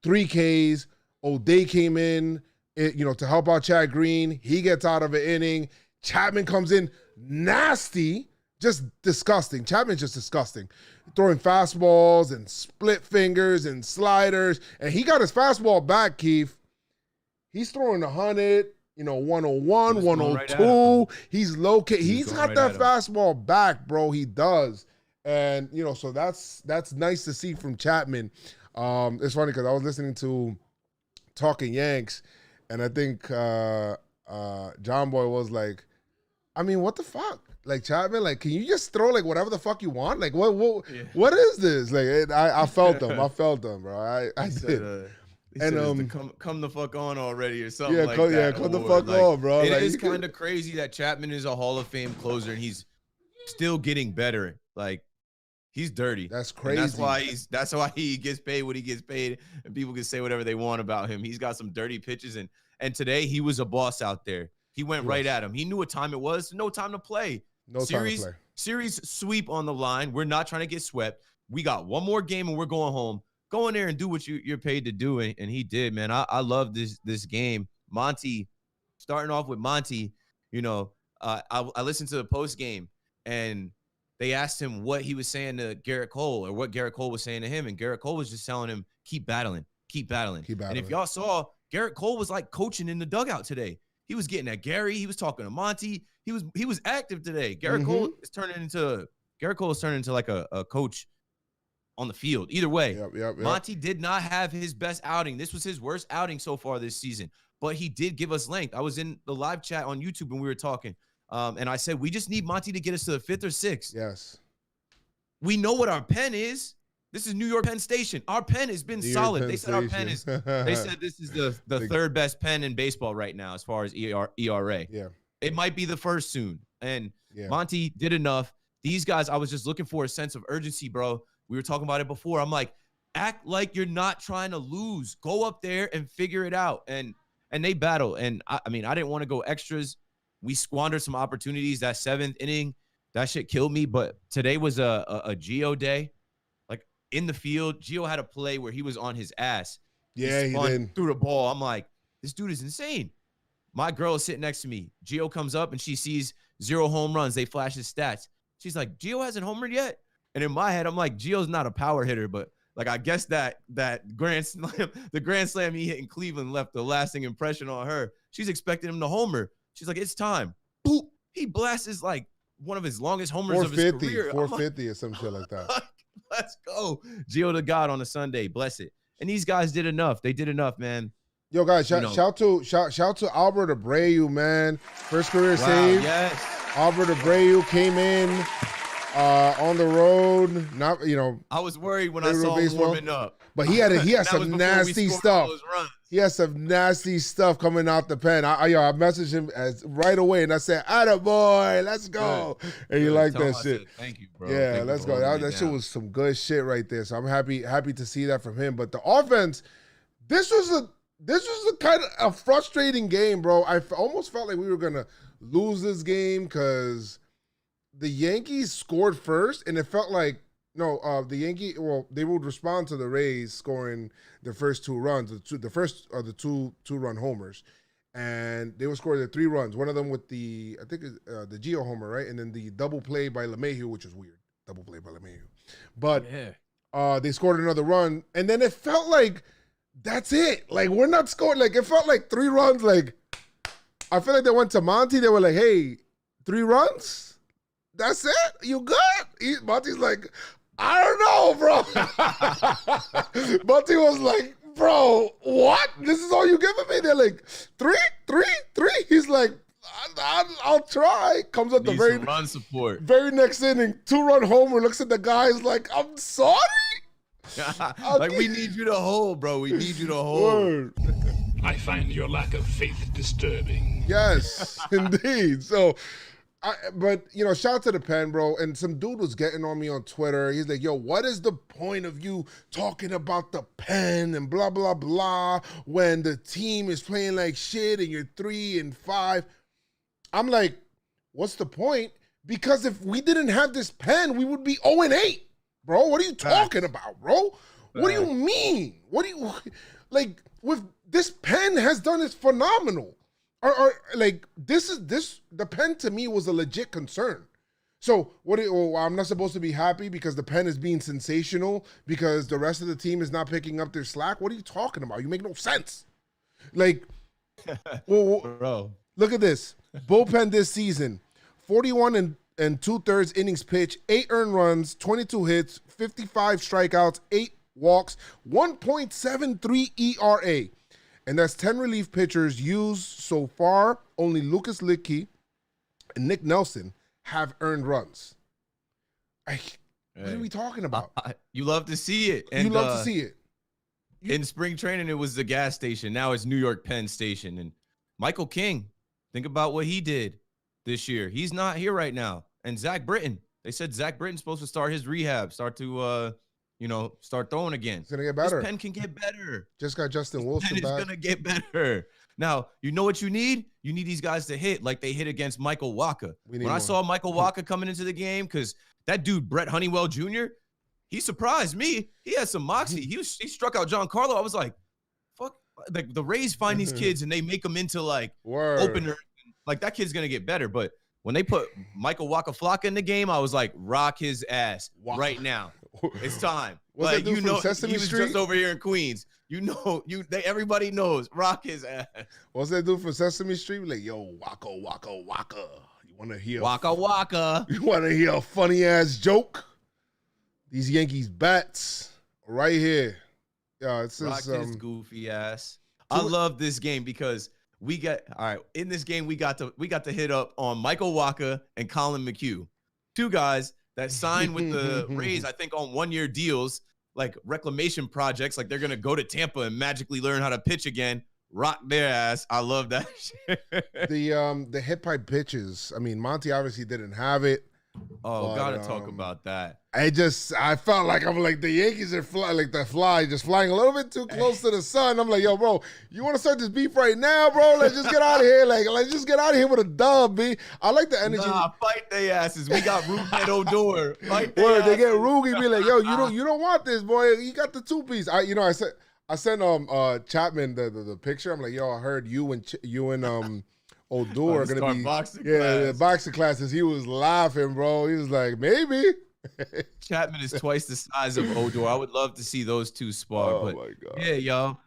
3 Ks. O'Day came in, to help out Chad Green. He gets out of an inning. Chapman comes in, nasty, just disgusting. Chapman's just disgusting. Throwing fastballs and split fingers and sliders. And he got his fastball back, Keith. He's throwing 100, 101, 102. He's located. He's got that fastball back, bro. He does. And, so that's nice to see from Chapman. It's funny because I was listening to Talking Yanks, and I think Jomboy was like, I mean, what the fuck? Like, Chapman, like, can you just throw, like, whatever the fuck you want? Like, what is this? Like, I felt them. I felt them, bro. I did. And come the fuck on already or something like that. Yeah, come the fuck on, bro. It is kind of crazy that Chapman is a Hall of Fame closer and he's still getting better. Like, he's dirty. That's crazy. And that's why he gets paid what he gets paid, and people can say whatever they want about him. He's got some dirty pitches, and today he was a boss out there. He went right at him. He knew what time it was. No time to play. Series sweep on the line. We're not trying to get swept. We got one more game and we're going home. Go in there and do what you're paid to do, and he did, man. I love this game. Monty, starting off with Monty, I listened to the post game, and they asked him what he was saying to Garrett Cole or what Garrett Cole was saying to him, and Garrett Cole was just telling him, keep battling. And if y'all saw, Garrett Cole was like coaching in the dugout today. He was getting at Gary. He was talking to Monty. He was active today. Garrett Cole is turning into like a coach on the field. Either way, yep. Monty did not have his best outing. This was his worst outing so far this season, but he did give us length. I was in the live chat on YouTube when we were talking, and I said, we just need Monty to get us to the 5th or 6th. Yes. We know what our pen is. This is New York Penn Station. Our pen has been solid. They said our pen is. They said this is the third best pen in baseball right now as far as ERA. Yeah. It might be the first soon. And yeah. Monty did enough. These guys, I was just looking for a sense of urgency, bro. We were talking about it before. I'm like, act like you're not trying to lose. Go up there and figure it out. And they battle. And I didn't want to go extras. We squandered some opportunities. That 7th inning, that shit killed me. But today was a Gio day. Like, in the field, Gio had a play where he was on his ass. Yeah, he did. Threw the ball. I'm like, this dude is insane. My girl is sitting next to me. Gio comes up and she sees 0 home runs. They flash his stats. She's like, Gio hasn't homered yet? And in my head, I'm like, Gio's not a power hitter, but like, I guess that grand slam, the grand slam he hit in Cleveland left the lasting impression on her. She's expecting him to homer. She's like, it's time. Boop. He blasts like one of his longest homers of his career. 450 or some shit like that. Let's go. Gio to God on a Sunday. Bless it. And these guys did enough. They did enough, man. Yo, guys, shout to Albert Abreu, man. First career save. Yes. Albert Abreu came in on the road. I was worried when I saw him warming up. But he had some nasty stuff. He has some nasty stuff coming out the pen. I messaged him right away, and I said, "Attaboy, let's go." Good. And he liked that shit. Said, thank you, bro. Yeah, let's go. That shit was some good shit right there. So I'm happy to see that from him. But the offense, this was a kind of a frustrating game, bro. I almost felt like we were gonna lose this game because the Yankees scored first, and it felt like they would respond to the Rays scoring the first 2 runs. The first are the two run homers, and they would score the 3 runs. One of them with the the Gio homer, right, and then the double play by LeMahieu, which was weird. Double play by LeMahieu, but they scored another run, and then it felt like that's it. Like, we're not scoring. Like, it felt like 3 runs. Like, I feel like they went to Monty. They were like, hey, 3 runs? That's it? You good? Monty's like, I don't know, bro. Monty was like, bro, what? This is all you giving me? They're like, 3? He's like, I'll try. Comes up the very run support. Very next inning, 2-run homer. Looks at the guys like, I'm sorry. Like, we need you to hold, bro. We need you to hold. Word. I find your lack of faith disturbing. Yes, indeed. So, But shout out to the pen, bro. And some dude was getting on me on Twitter. He's like, yo, what is the point of you talking about the pen and blah, blah, blah when the team is playing like shit and you're 3-5? I'm like, what's the point? Because if we didn't have this pen, we would be 0-8, bro. What are you talking about, bro? What do you mean? What do you, like, with this pen has done is phenomenal. Or like the pen to me was a legit concern. So I'm not supposed to be happy because the pen is being sensational because the rest of the team is not picking up their slack. What are you talking about? You make no sense. Like, bro, look at this bullpen this season: 41 and 2/3 innings pitched, 8 earned runs, 22 hits, 55 strikeouts, 8 walks, 1.73 ERA. And that's 10 relief pitchers used so far. Only Lucas Licky and Nick Nelson have earned runs. What are we talking about? You love to see it. And, you love to see it. In spring training, it was the gas station. Now it's New York Penn Station. And Michael King, think about what he did this year. He's not here right now. And Zach Britton. They said Zach Britton's supposed to start his rehab, start throwing again. It's going to get better. This pen can get better. Just got Justin Wilson back. It's going to get better. Now, you know what you need? You need these guys to hit like they hit against Michael Wacha. I saw Michael Wacha coming into the game, because that dude, Brett Honeywell Jr., he surprised me. He had some moxie. He struck out Giancarlo. I was like, fuck. Like, the Rays find these kids and they make them into, like, openers. Like, that kid's going to get better. But when they put Michael Waka-Flocka in the game, I was like, rock his ass right now. It's time. What's that dude from Sesame he was Street? Just over here in Queens. Everybody knows. Rock his ass. What's that dude from Sesame Street? Like, yo, waka, waka, waka. You want to hear waka, waka? You want to hear a funny ass joke? These Yankees bats right here. Yeah, it's rock his goofy ass. I love this game because in this game we got to hit up on Michael Wacha and Colin McHugh, 2 guys that signed with the Rays, I think, on 1-year deals, like reclamation projects. Like, they're going to go to Tampa and magically learn how to pitch again. Rock their ass. I love that shit. The hit by pitches. I mean, Monty obviously didn't have it. Oh, gotta talk about that. I felt like the Yankees are just flying a little bit too close to the sun. I'm like, yo, bro, you want to start this beef right now, bro? Let's just get out of here. Let's just get out of here with a dub, B. I like the energy. Nah, fight their asses. We got Ruben Odor. Fight their asses. They get Rugi, be like, yo, you don't want this, boy. You got the 2-piece. I sent Chapman the picture. I'm like, yo, I heard you and Odor are gonna be boxing classes. He was laughing, bro. He was like, maybe. Chapman is twice the size of Odor. I would love to see those two spar. Oh my god. Yeah, yo.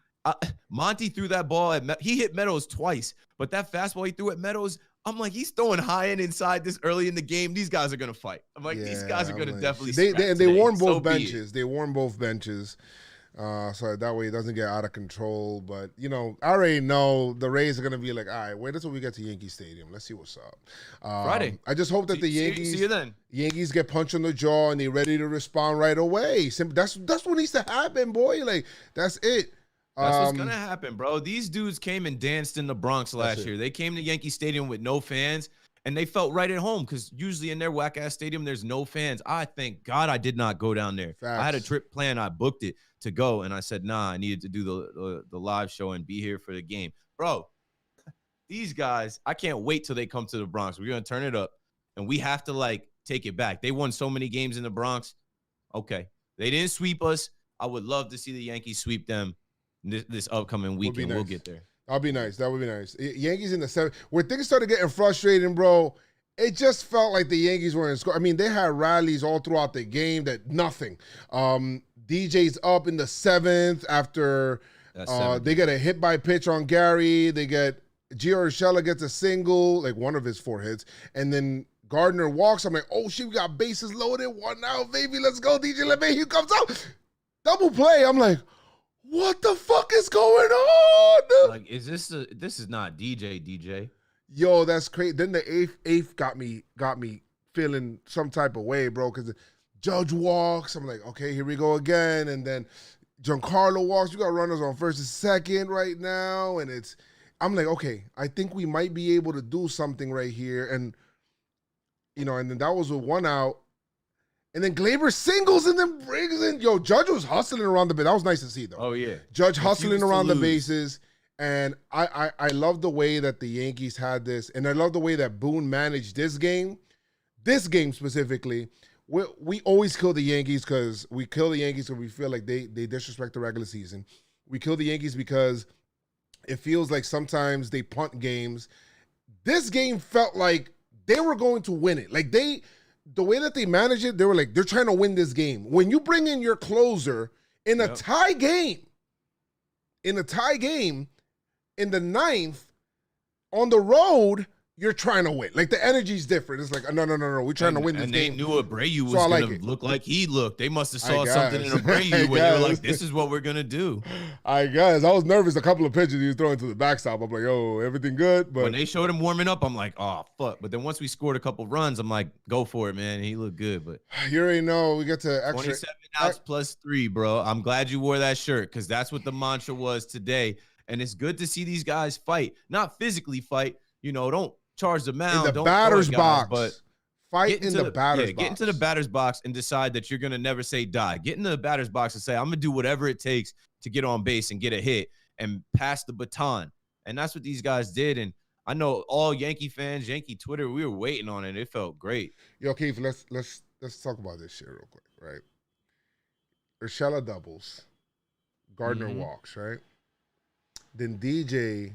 Monty threw that ball he hit Meadows twice, but that fastball he threw at Meadows, I'm like, he's throwing high and inside this early in the game. These guys are gonna fight. I'm like, these guys are gonna definitely. They warn both benches. They warn both benches. So that way it doesn't get out of control. But, I already know the Rays are going to be like, all right, wait until we get to Yankee Stadium. Let's see what's up. Friday. I just hope that the Yankees see you then. Yankees get punched on the jaw and they're ready to respond right away. That's what needs to happen, boy. Like, that's it. That's what's going to happen, bro. These dudes came and danced in the Bronx last year. They came to Yankee Stadium with no fans, and they felt right at home because usually in their whack-ass stadium, there's no fans. I thank God I did not go down there. Facts. I had a trip planned. I booked it to go, and I said, nah, I needed to do the live show and be here for the game. Bro, these guys, I can't wait till they come to the Bronx. We're going to turn it up, and we have to, take it back. They won so many games in the Bronx. Okay. They didn't sweep us. I would love to see the Yankees sweep them this upcoming weekend. Nice. We'll get there. That'll be nice. That would be nice. Yankees in the 7th. When things started getting frustrating, bro, it just felt like the Yankees were in score. I mean, they had rallies all throughout the game that nothing. DJ's up in the 7th after they get a hit by pitch on Gary. They get Gio Urshela gets a single, like one of his 4 hits, and then Gardner walks. I'm like, oh shit, we got bases loaded. 1 out, baby. Let's go. DJ LeMahieu comes out. Double play. I'm like, what the fuck is going on? Like, this is not DJ. Yo, that's crazy. Then the eighth got me feeling some type of way, bro, because Judge walks. I'm like, okay, here we go again. And then Giancarlo walks. You got runners on first and second right now. And I'm like, okay, I think we might be able to do something right here. And and then that was with 1 out. And then Glaber singles and then brings in. Yo, Judge was hustling around the base. That was nice to see, though. Oh, yeah. Judge hustling around the bases. And I love the way that the Yankees had this. And I love the way that Boone managed this game. This game specifically. We always kill the Yankees because we kill the Yankees because we feel like they disrespect the regular season. We kill the Yankees because it feels like sometimes they punt games. This game felt like they were going to win it. Like the way that they managed it, they were like, they're trying to win this game. When you bring in your closer in a tie game, in the ninth, on the road, you're trying to win. Like, the energy's different. It's like, no, we're trying to win this game. And they knew Abreu was going to look like he looked. They must have saw something in Abreu when they were like, this is what we're going to do. I guess. I was nervous a couple of pitches he was throwing to the backstop. I'm like, oh, everything good? But when they showed him warming up, I'm like, oh, fuck. But then once we scored a couple runs, I'm like, go for it, man. He looked good. But you already know we get to extra. 27 outs plus 3, bro. I'm glad you wore that shirt because that's what the mantra was today. And it's good to see these guys fight. Not physically fight. Don't charge the mound. In the batter's box. But fight in the batter's box. Get into the batter's box and decide that you're going to never say die. Get into the batter's box and say, I'm going to do whatever it takes to get on base and get a hit and pass the baton. And that's what these guys did. And I know all Yankee fans, Yankee Twitter, we were waiting on it. It felt great. Yo, Keith, let's talk about this shit real quick, right? Urshela doubles. Gardner walks, right? Then DJ,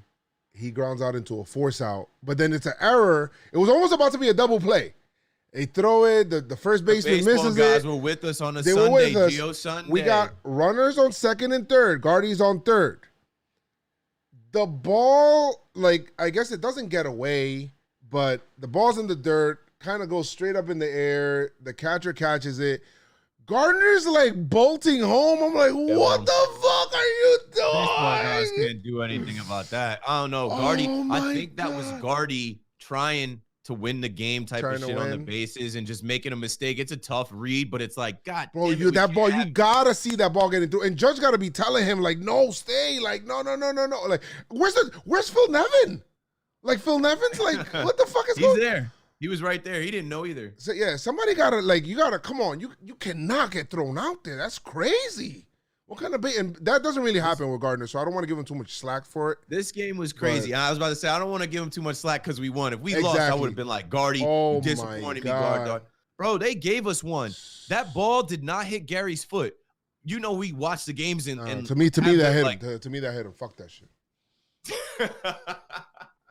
he grounds out into a force out, but then it's an error. It was almost about to be a double play. They throw it, the first baseman misses guys it. Guys were with us on a they Sunday, were with us. Geo Sunday. We got runners on second and third. Guardy's on third. The ball, I guess it doesn't get away, but the ball's in the dirt, kind of goes straight up in the air. The catcher catches it. Gardner's bolting home. I'm like, what the fuck are you doing? Baseball guys can't do anything about that. I don't know. Gardy, I think that was Gardy trying to win the game type of shit on the bases and just making a mistake. It's a tough read, but it's like, God, bro, you gotta see that ball getting through. And Judge gotta be telling him, no, stay. No. Where's Phil Nevin? Phil Nevin's what the fuck is going on? He's there. He was right there. He didn't know either. So yeah, somebody gotta come on. You cannot get thrown out there. That's crazy. What kind of bait? And that doesn't really happen with Gardner, so I don't want to give him too much slack for it. This game was crazy. I was about to say I don't want to give him too much slack because we won. If we lost, I would have been like, Gardy, you disappointed me, Gard. Bro, they gave us one. That ball did not hit Gary's foot. We watched the games and to me that hit him. To me that hit him. Fuck that shit.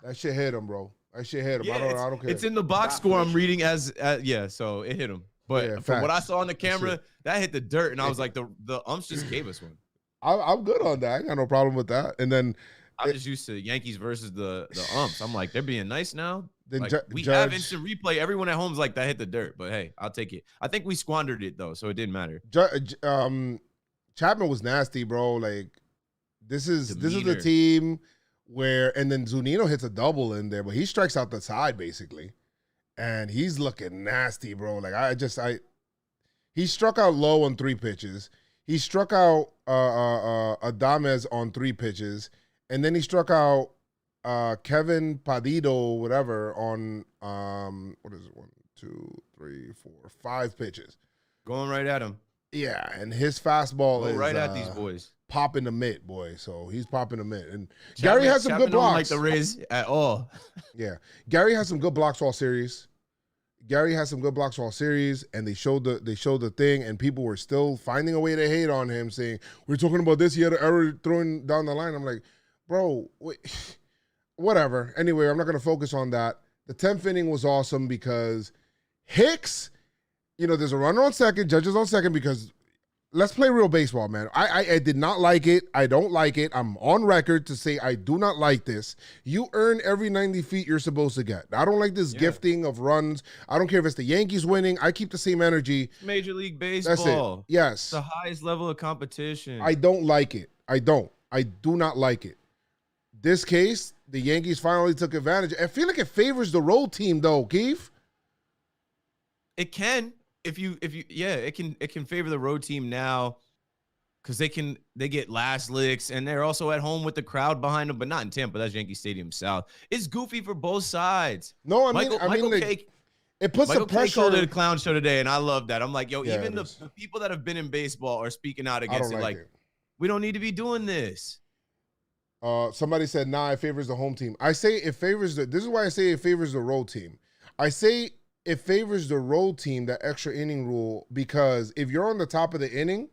That shit hit him, bro. That shit hit him. Yeah, I don't care. It's in the box score I'm reading so it hit him. But from what I saw on the camera, that hit the dirt, and I was like, the umps just gave us one. I'm good on that. I ain't got no problem with that. And then I'm just used to Yankees versus the umps. I'm like, they're being nice now. Then we have instant replay. Everyone at home's like, that hit the dirt. But hey, I'll take it. I think we squandered it though, so it didn't matter. Chapman was nasty, bro. This is the team where, and then Zunino hits a double in there, but he strikes out the side basically. And he's looking nasty, bro. He struck out low on 3 pitches. He struck out Adames on 3 pitches. And then he struck out Kevin Padido, whatever, on, 1, 2, 3, 4, 5 pitches. Going right at him. Yeah, and his fastball is right at these boys. Popping the mitt, boy. So he's popping the mitt. And Gary has some good blocks. Don't like the Riz at all. Yeah. Gary has some good blocks all series. And they showed the thing, and people were still finding a way to hate on him, saying, we're talking about this, he had an error throwing down the line. I'm like, bro, wait, whatever. Anyway, I'm not going to focus on that. The 10th inning was awesome because Hicks, there's a runner on second, Judges on second, because let's play real baseball, man. I did not like it. I don't like it. I'm on record to say I do not like this. You earn every 90 feet you're supposed to get. I don't like this gifting of runs. I don't care if it's the Yankees winning. I keep the same energy. Major League Baseball. That's it. Yes. It's the highest level of competition. I don't like it. I do not like it. This case, the Yankees finally took advantage. I feel like it favors the road team, though, Keith. It can. It can favor the road team now because they get last licks and they're also at home with the crowd behind them, but not in Tampa. That's Yankee Stadium South. It's goofy for both sides. No, I mean, It puts Michael the pressure. K called it a clown show today, and I love that. I'm like, yo, Yeah, even the people that have been in baseball are speaking out against it. Like, we don't need to be doing this. Somebody said, nah, it favors the home team. I say it favors this is why I say it favors the road team. I say it favors the road team, that extra inning rule, because if you're on the top of the inning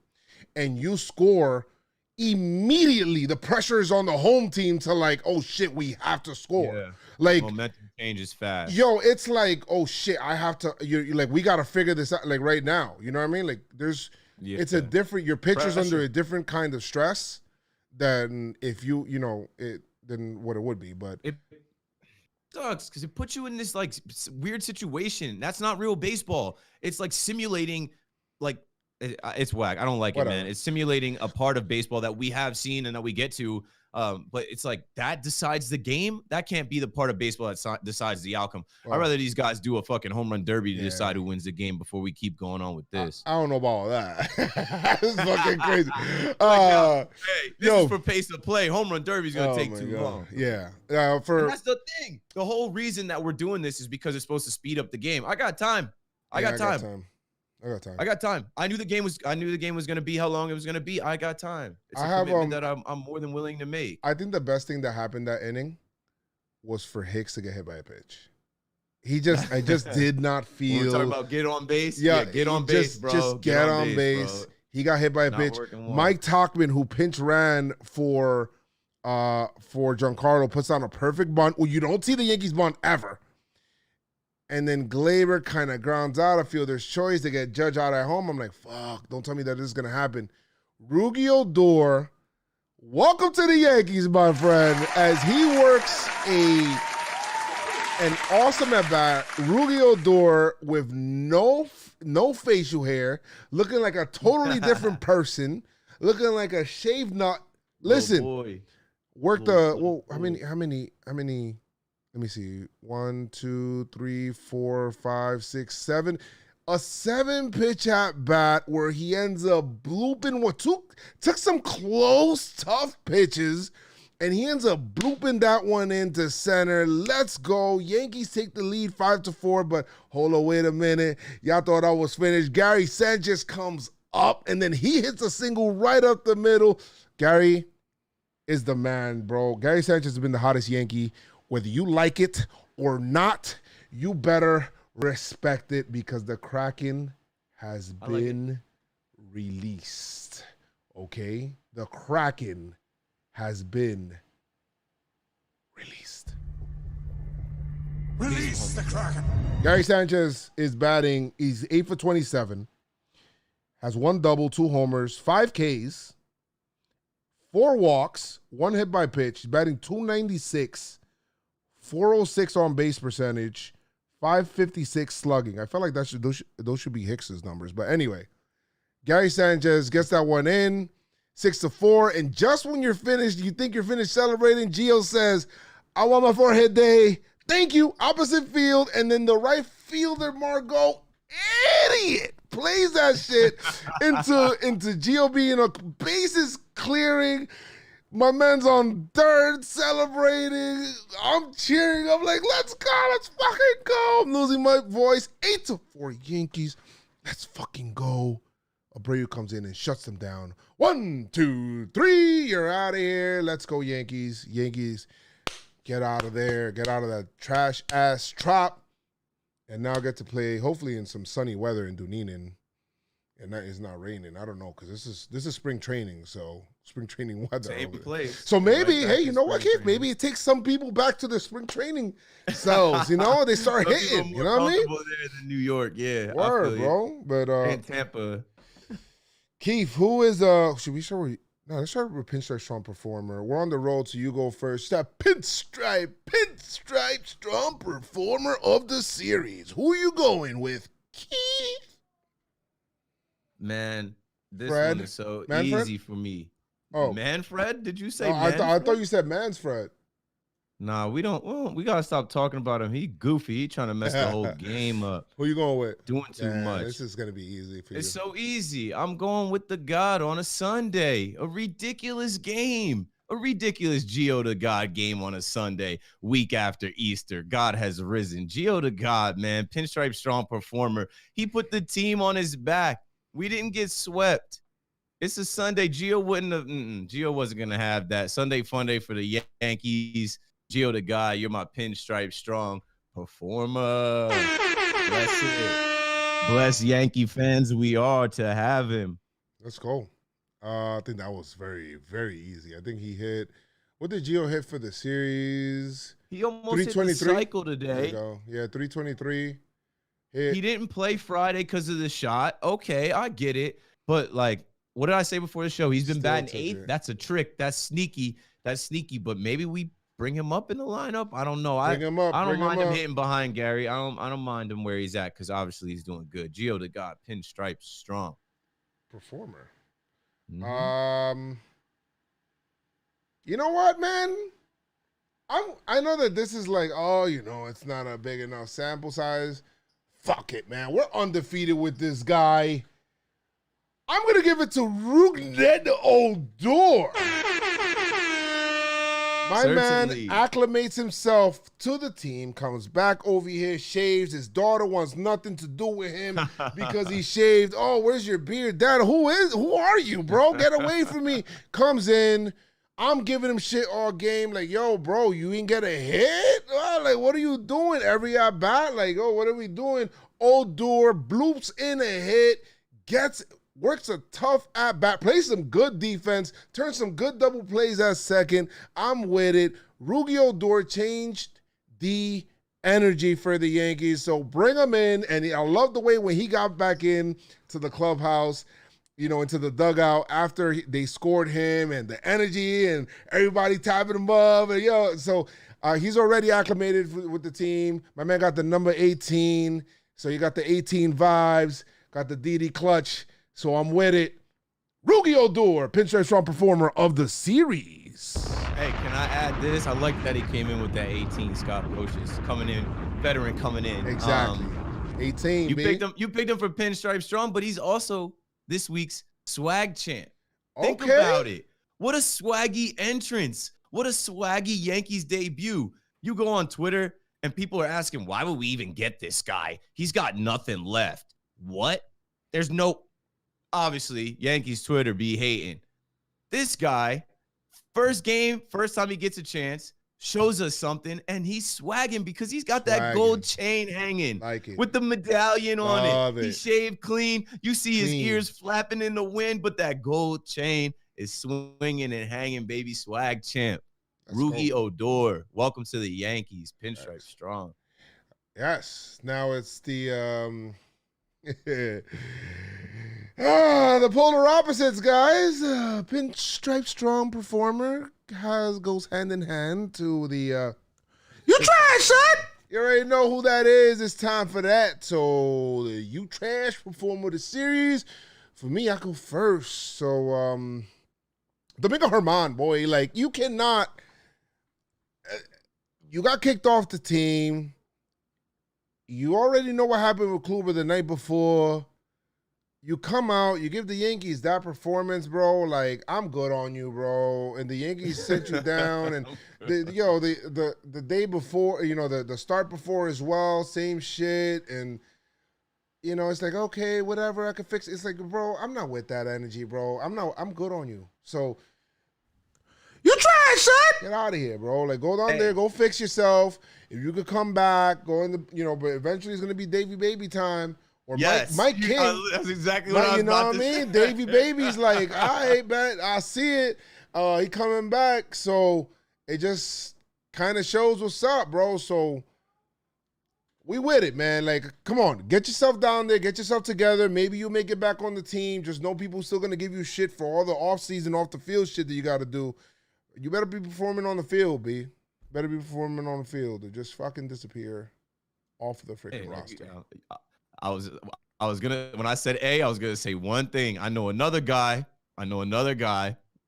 and you score, immediately the pressure is on the home team to like, oh shit, we have to score. Yeah. Like, momentum changes fast. Yo, it's like, oh shit, I have to, you're like, we got to figure this out like right now. You know what I mean? Like it's a different, your pitcher's under a different kind of stress than if than what it would be. But it sucks because it puts you in this like weird situation. That's not real baseball. It's like simulating, like it's whack. I don't like it, man. It's simulating a part of baseball that we have seen and that we get to. But it's like that decides the game. That can't be the part of baseball that decides the outcome. I'd rather these guys do a fucking home run derby to decide who wins the game before we keep going on with this. I don't know about all that. This is fucking crazy. Hey, this is for pace of play. Home run derby is gonna take too long. Yeah. And that's the thing. The whole reason that we're doing this is because it's supposed to speed up the game. I got time. I got time. I knew the game was going to be how long it was going to be. I got time. It's a commitment that I'm more than willing to make. I think the best thing that happened that inning was for Hicks to get hit by a pitch. I just did not feel. We're talking about get on base. Yeah, get on base, bro. Just get on base. Bro. He got hit by a pitch. Mike Tauchman, who pinch ran for Giancarlo, puts on a perfect bunt. Well, you don't see the Yankees bunt ever. And then Glaber kind of grounds out a fielder's choice to get Judge out at home. I'm like, fuck, don't tell me that this is going to happen. Rugi Odor, welcome to the Yankees, my friend, as he works an awesome at-bat. Rugi Odor with no facial hair, looking like a totally different person, looking like a shaved nut. Listen, how many? Let me see. 1, 2, 3, 4, 5, 6, 7. A 7-pitch at bat where he ends up blooping took some close, tough pitches, and he ends up blooping that one into center. Let's go. Yankees take the lead 5-4, but hold on, wait a minute. Y'all thought I was finished. Gary Sanchez comes up, and then he hits a single right up the middle. Gary is the man, bro. Gary Sanchez has been the hottest Yankee. Whether you like it or not, you better respect it because the Kraken has been released. Okay? The Kraken has been released. Release the Kraken. Gary Sanchez is batting. He's 8 for 27. Has 1 double, 2 homers, 5 Ks, 4 walks, 1 hit by pitch. He's batting .296. 406 on base percentage, 556 slugging. I felt like those should be Hicks's numbers. But anyway, Gary Sanchez gets that one in, 6-4. And just when you're finished, you think you're finished celebrating, Gio says, I want my forehead day. Thank you. Opposite field. And then the right fielder, Margot, idiot, plays that shit into Gio being a bases clearing. My man's on third celebrating. I'm cheering. I'm like, let's go. Let's fucking go. I'm losing my voice. 8-4 Yankees. Let's fucking go. Abreu comes in and shuts them down. 1, 2, 3. You're out of here. Let's go, Yankees. Yankees, get out of there. Get out of that trash-ass Trop. And now get to play, hopefully, in some sunny weather in Dunedin. And that is not raining. I don't know, because this is spring training, so spring training weather. So maybe, hey, you know what, Keith? Maybe it takes some people back to their spring training selves. You know, they start hitting. You know what I mean? There than New York, yeah. Word, bro. But and Tampa. Keith, who is should we start with? No, let's start with PinstripeStrong performer. We're on the road, so you go first. That PinstripeStrong performer of the series. Who are you going with, Keith? Man, this one is so easy for me. Oh, Manfred? Did you say? I thought you said Mansfred. Nah, we don't. Well, we gotta stop talking about him. He goofy. He trying to mess the whole game up. Who you going with? Doing too much. This is gonna be easy for you. It's so easy. I'm going with the God on a Sunday. A ridiculous game. A ridiculous Gio to God game on a Sunday, week after Easter. God has risen. Gio to God, man. Pinstripe Strong performer. He put the team on his back. We didn't get swept. It's a Sunday. Gio wouldn't have. Gio wasn't going to have that. Sunday fun day for the Yankees. Gio to God, you're my Pinstripe Strong performer. Bless it. Bless Yankee fans we are to have him. Let's go. I think that was very, very easy. I think he hit. What did Gio hit for the series? He almost hit the cycle today. Yeah, 323. Hit. He didn't play Friday because of the shot. Okay, I get it. But, like, what did I say before the show? He's been batting 8th. That's a trick. That's sneaky. But maybe we bring him up in the lineup. I don't know. Bring him up. I don't mind him hitting behind Gary. I don't mind him where he's at because obviously he's doing good. Gio to God, Pinstripe Strong performer. You know what, man? I know that this is like, it's not a big enough sample size. Fuck it, man. We're undefeated with this guy. I'm gonna give it to Rougned Odor. My man acclimates himself to the team, comes back over here, shaves. His daughter wants nothing to do with him because he shaved. Oh, where's your beard? Dad, who are you, bro? Get away from me. Comes in. I'm giving him shit all game. Like, yo, bro, you ain't get a hit? Like, what are you doing? Every at bat? Like, what are we doing? Odor bloops in a hit, works a tough at-bat, plays some good defense, turns some good double plays at second. I'm with it. Rougned Odor changed the energy for the Yankees, so bring him in. And I love the way when he got back in to the clubhouse, into the dugout after they scored him, and the energy and everybody tapping him up. And, so he's already acclimated with the team. My man got the number 18, so you got the 18 vibes, got the DD clutch. So I'm with it. Rougned Odor, Pinstripe Strong performer of the series. Hey, can I add this? I like that he came in with that 18 Scott Brocious coming in, veteran coming in. Exactly. 18. You picked him for Pinstripe Strong, but he's also this week's swag champ. Think about it. What a swaggy entrance. What a swaggy Yankees debut. You go on Twitter and people are asking, why would we even get this guy? He's got nothing left. What? There's no... Obviously, Yankees Twitter be hating. This guy, first time he gets a chance, shows us something, and he's swagging because he's got that gold chain hanging with the medallion on it. He shaved clean. You see his ears flapping in the wind, but that gold chain is swinging and hanging, baby. Swag champ. Rougned Odor. Welcome to the Yankees. Pinstripe Strong. Yes. Now it's the... the polar opposites, guys. Pinstripe Strong performer goes hand in hand to the you trash, son. You already know who that is. It's time for that. So the you trash performer of the series. For me, I go first. So Domingo Germán, boy, like you cannot. You got kicked off the team. You already know what happened with Kluber the night before. You come out, you give the Yankees that performance, bro. Like, I'm good on you, bro. And the Yankees sent you down. And the day before, the start before as well, same shit. And it's like, okay, whatever, I can fix it. It's like, bro, I'm not with that energy, bro. I'm good on you. So you try, son. Get out of here, bro. Like, go down there, go fix yourself. If you could come back, go in the, but eventually it's gonna be Davy Baby time. Or yes. Mike King. That's exactly what I was about to say. You know what I mean? Davy Baby's like, I bet I see it. He coming back. So it just kind of shows what's up, bro. So we with it, man. Like, come on. Get yourself down there. Get yourself together. Maybe you make it back on the team. Just know people still going to give you shit for all the off-season, off-the-field shit that you got to do. You better be performing on the field, B. Better be performing on the field or just fucking disappear off the freaking roster. I was gonna, when I said A, I was gonna say one thing. I know another guy.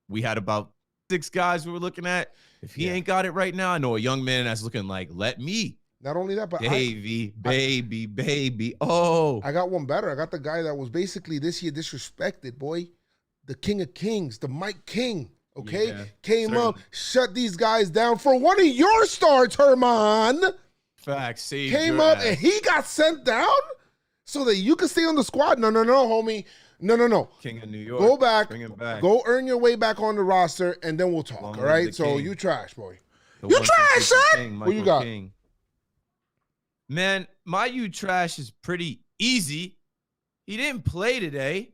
We had about 6 guys we were looking at. If he ain't got it right now, I know a young man that's looking like, let me. Not only that, but baby. Oh, I got one better. I got the guy that was basically this year disrespected, boy. The King of Kings, the Mike King. Okay, Yeah, came up, shut these guys down for one of your stars, Herman. Facts. Came up and he got sent down so that you could stay on the squad. No, homie. No. King of New York. Go back. Bring him back. Go earn your way back on the roster, and then we'll talk. All right. So you trash, boy. You trash, son. Who you got? King. Man, my you trash is pretty easy. He didn't play today,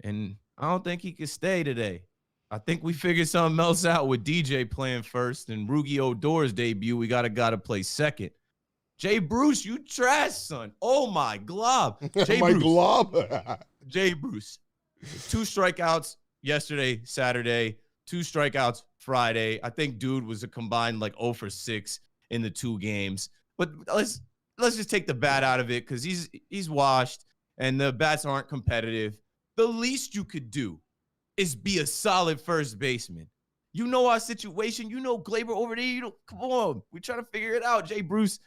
and I don't think he could stay today. I think we figured something else out with DJ playing first and Rugi Odor's debut. We got a guy to play second. Jay Bruce, you trash, son. Oh, my glob. Jay my Bruce. glob? Jay Bruce. 2 strikeouts yesterday, Saturday. 2 strikeouts Friday. I think dude was a combined like 0 for 6 in the 2 games. But let's just take the bat out of it because he's washed and the bats aren't competitive. The least you could do is be a solid first baseman. You know our situation. You know Glaber over there. Come on. We're trying to figure it out. Jay Bruce,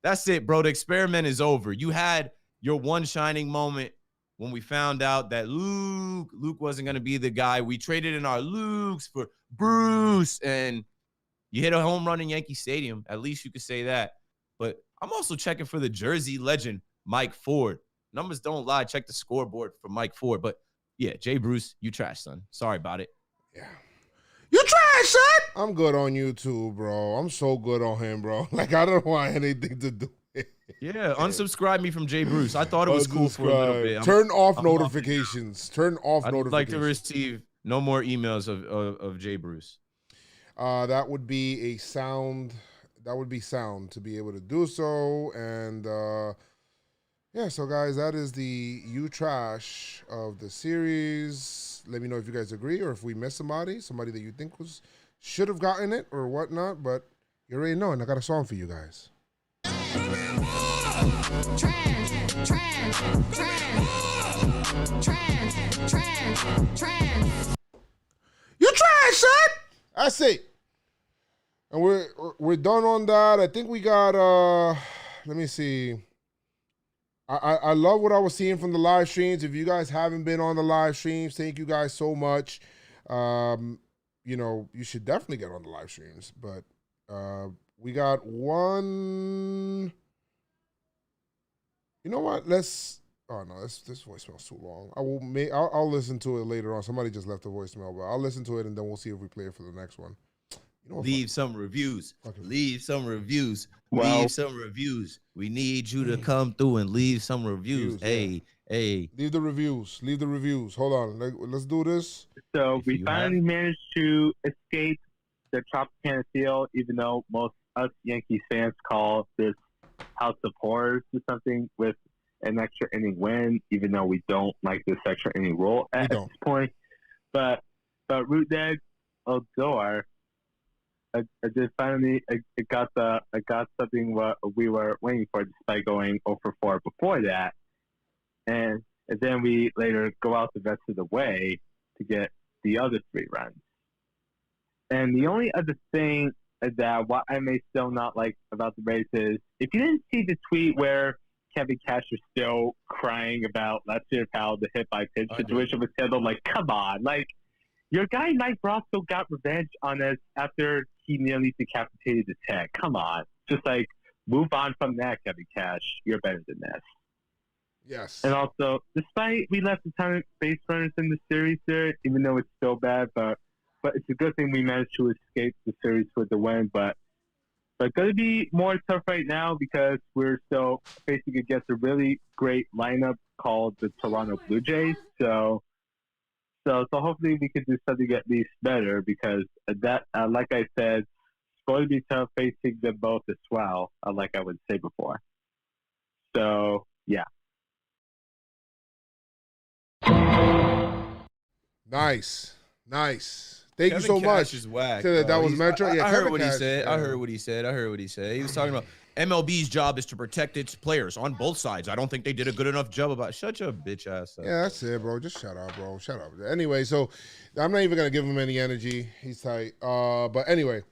that's it, bro. The experiment is over. You had your one shining moment when we found out that Luke wasn't going to be the guy. We traded in our Lukes for Bruce, and you hit a home run in Yankee Stadium. At least you could say that. But I'm also checking for the Jersey legend, Mike Ford. Numbers don't lie. Check the scoreboard for Mike Ford. But yeah, Jay Bruce, you trash, son. Sorry about it. Yeah. You trash, son. I'm good on you too, bro. I'm so good on him, bro. Like, I don't want anything to do with it. Yeah, unsubscribe me from Jay Bruce. I thought it was cool for a little bit. Turn off notifications. Turn off notifications. I'd like to receive no more emails of Jay Bruce. That would be a sound. That would be sound to be able to do so. And yeah, so guys, that is the You Trash of the series. Let me know if you guys agree or if we missed somebody that you think should have gotten it or whatnot. But you already know, and I got a song for you guys. You trash, son. That's it. And we're done on that. I think we got let me see. I love what I was seeing from the live streams. If you guys haven't been on the live streams, thank you guys so much. You know, you should definitely get on the live streams. But we got one. You know what? Oh no, this voicemail's too long. I'll listen to it later on. Somebody just left a voicemail, but I'll listen to it and then we'll see if we play it for the next one. You know, leave some reviews. Leave some reviews. Well, leave some reviews. We need you to come through and leave some reviews. Hey. Leave the reviews. Leave the reviews. Hold on. Let's do this. So we finally managed to escape the Tropicana field, even though most us Yankees fans call this House of Horrors or something with an extra inning win, even though we don't like this extra inning rule at this point. But Root Dead Odor, I just finally got something what we were waiting for, despite going 0 for 4 before that, and then we later go out the rest of the way to get the other 3 runs. And the only other thing that what I may still not like about the Rays is, if you didn't see the tweet where Kevin Cash is still crying about last year how the hit by pitch situation was handled, like, come on, like, your guy Mike Brosco got revenge on us after he nearly decapitated the tech. Come on. Just like, move on from that, Kevin Cash. You're better than this. Yes. And also, despite we left a ton of base runners in the series there, even though it's still bad, but it's a good thing we managed to escape the series with the win. But it's going to be more tough right now because we're still facing against a really great lineup called the Toronto Blue Jays. So hopefully we can do something at least better because that, like I said, it's going to be tough facing them both as well, like I would say before. So, yeah. Nice. Thank you so much. Is whack, that was Metro. Yeah, I heard what he said. I heard what he said. He was talking about MLB's job is to protect its players on both sides. I don't think they did a good enough job about. Shut your bitch ass up. Yeah, that's it, bro. Just shut up, bro. Shut up. Anyway, so I'm not even gonna give him any energy. He's tight. But anyway,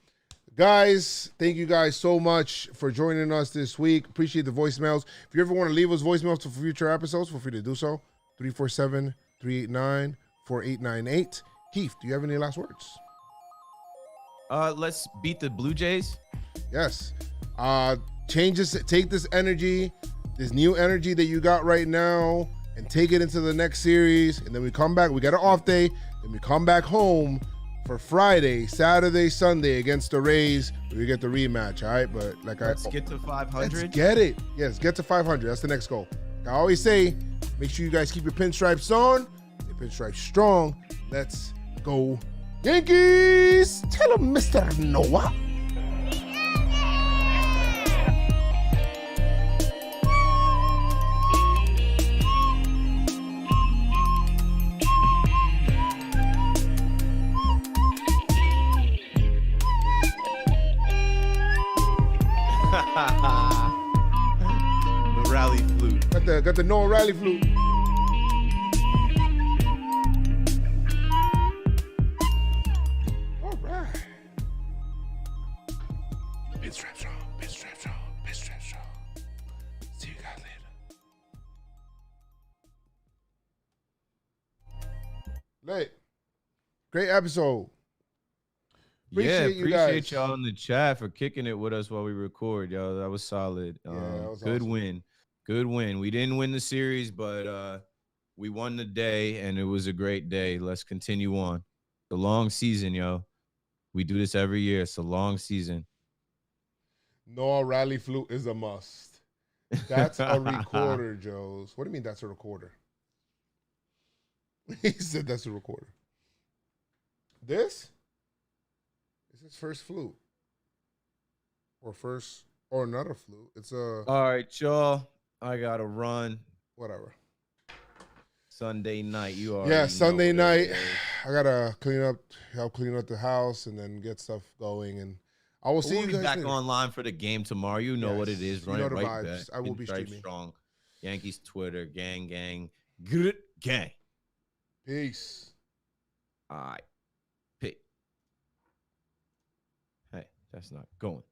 guys, thank you guys so much for joining us this week. Appreciate the voicemails. If you ever want to leave us voicemails for future episodes, feel free to do so. 347-389-4898. Keith, do you have any last words? Let's beat the Blue Jays. Yes. Take this energy, this new energy that you got right now, and take it into the next series. And then we come back. We got an off day. Then we come back home for Friday, Saturday, Sunday against the Rays. We get the rematch, all right? But let's get to 500. Let's get it. Yes, get to 500. That's the next goal. I always say, make sure you guys keep your pinstripes on. Your pinstripes strong. Let's go Yankees. Tell him, Mr. Noah. The rally flute. Got the Noah rally flute. All right. Pinstripe strong. See you guys later. Late. Great episode. Appreciate y'all in the chat for kicking it with us while we record, y'all. That was solid. That was good awesome. Good win. We didn't win the series, but we won the day, and it was a great day. Let's continue on. The long season, yo. We do this every year. It's a long season. Noah rally flute is a must. That's a recorder, Joes. What do you mean that's a recorder? He said that's a recorder. This is his first flute. Or another flute. It's a... All right, y'all. I got to run. Whatever. Sunday night. You are. Yeah, Sunday night. I got to help clean up the house and then get stuff going. And I will see you guys We'll be back later. Online for the game tomorrow. You know what it is. Run it right back. I will be streaming. Strong. Yankees Twitter. Gang. Good gang. Peace. All right. Hey, that's not going.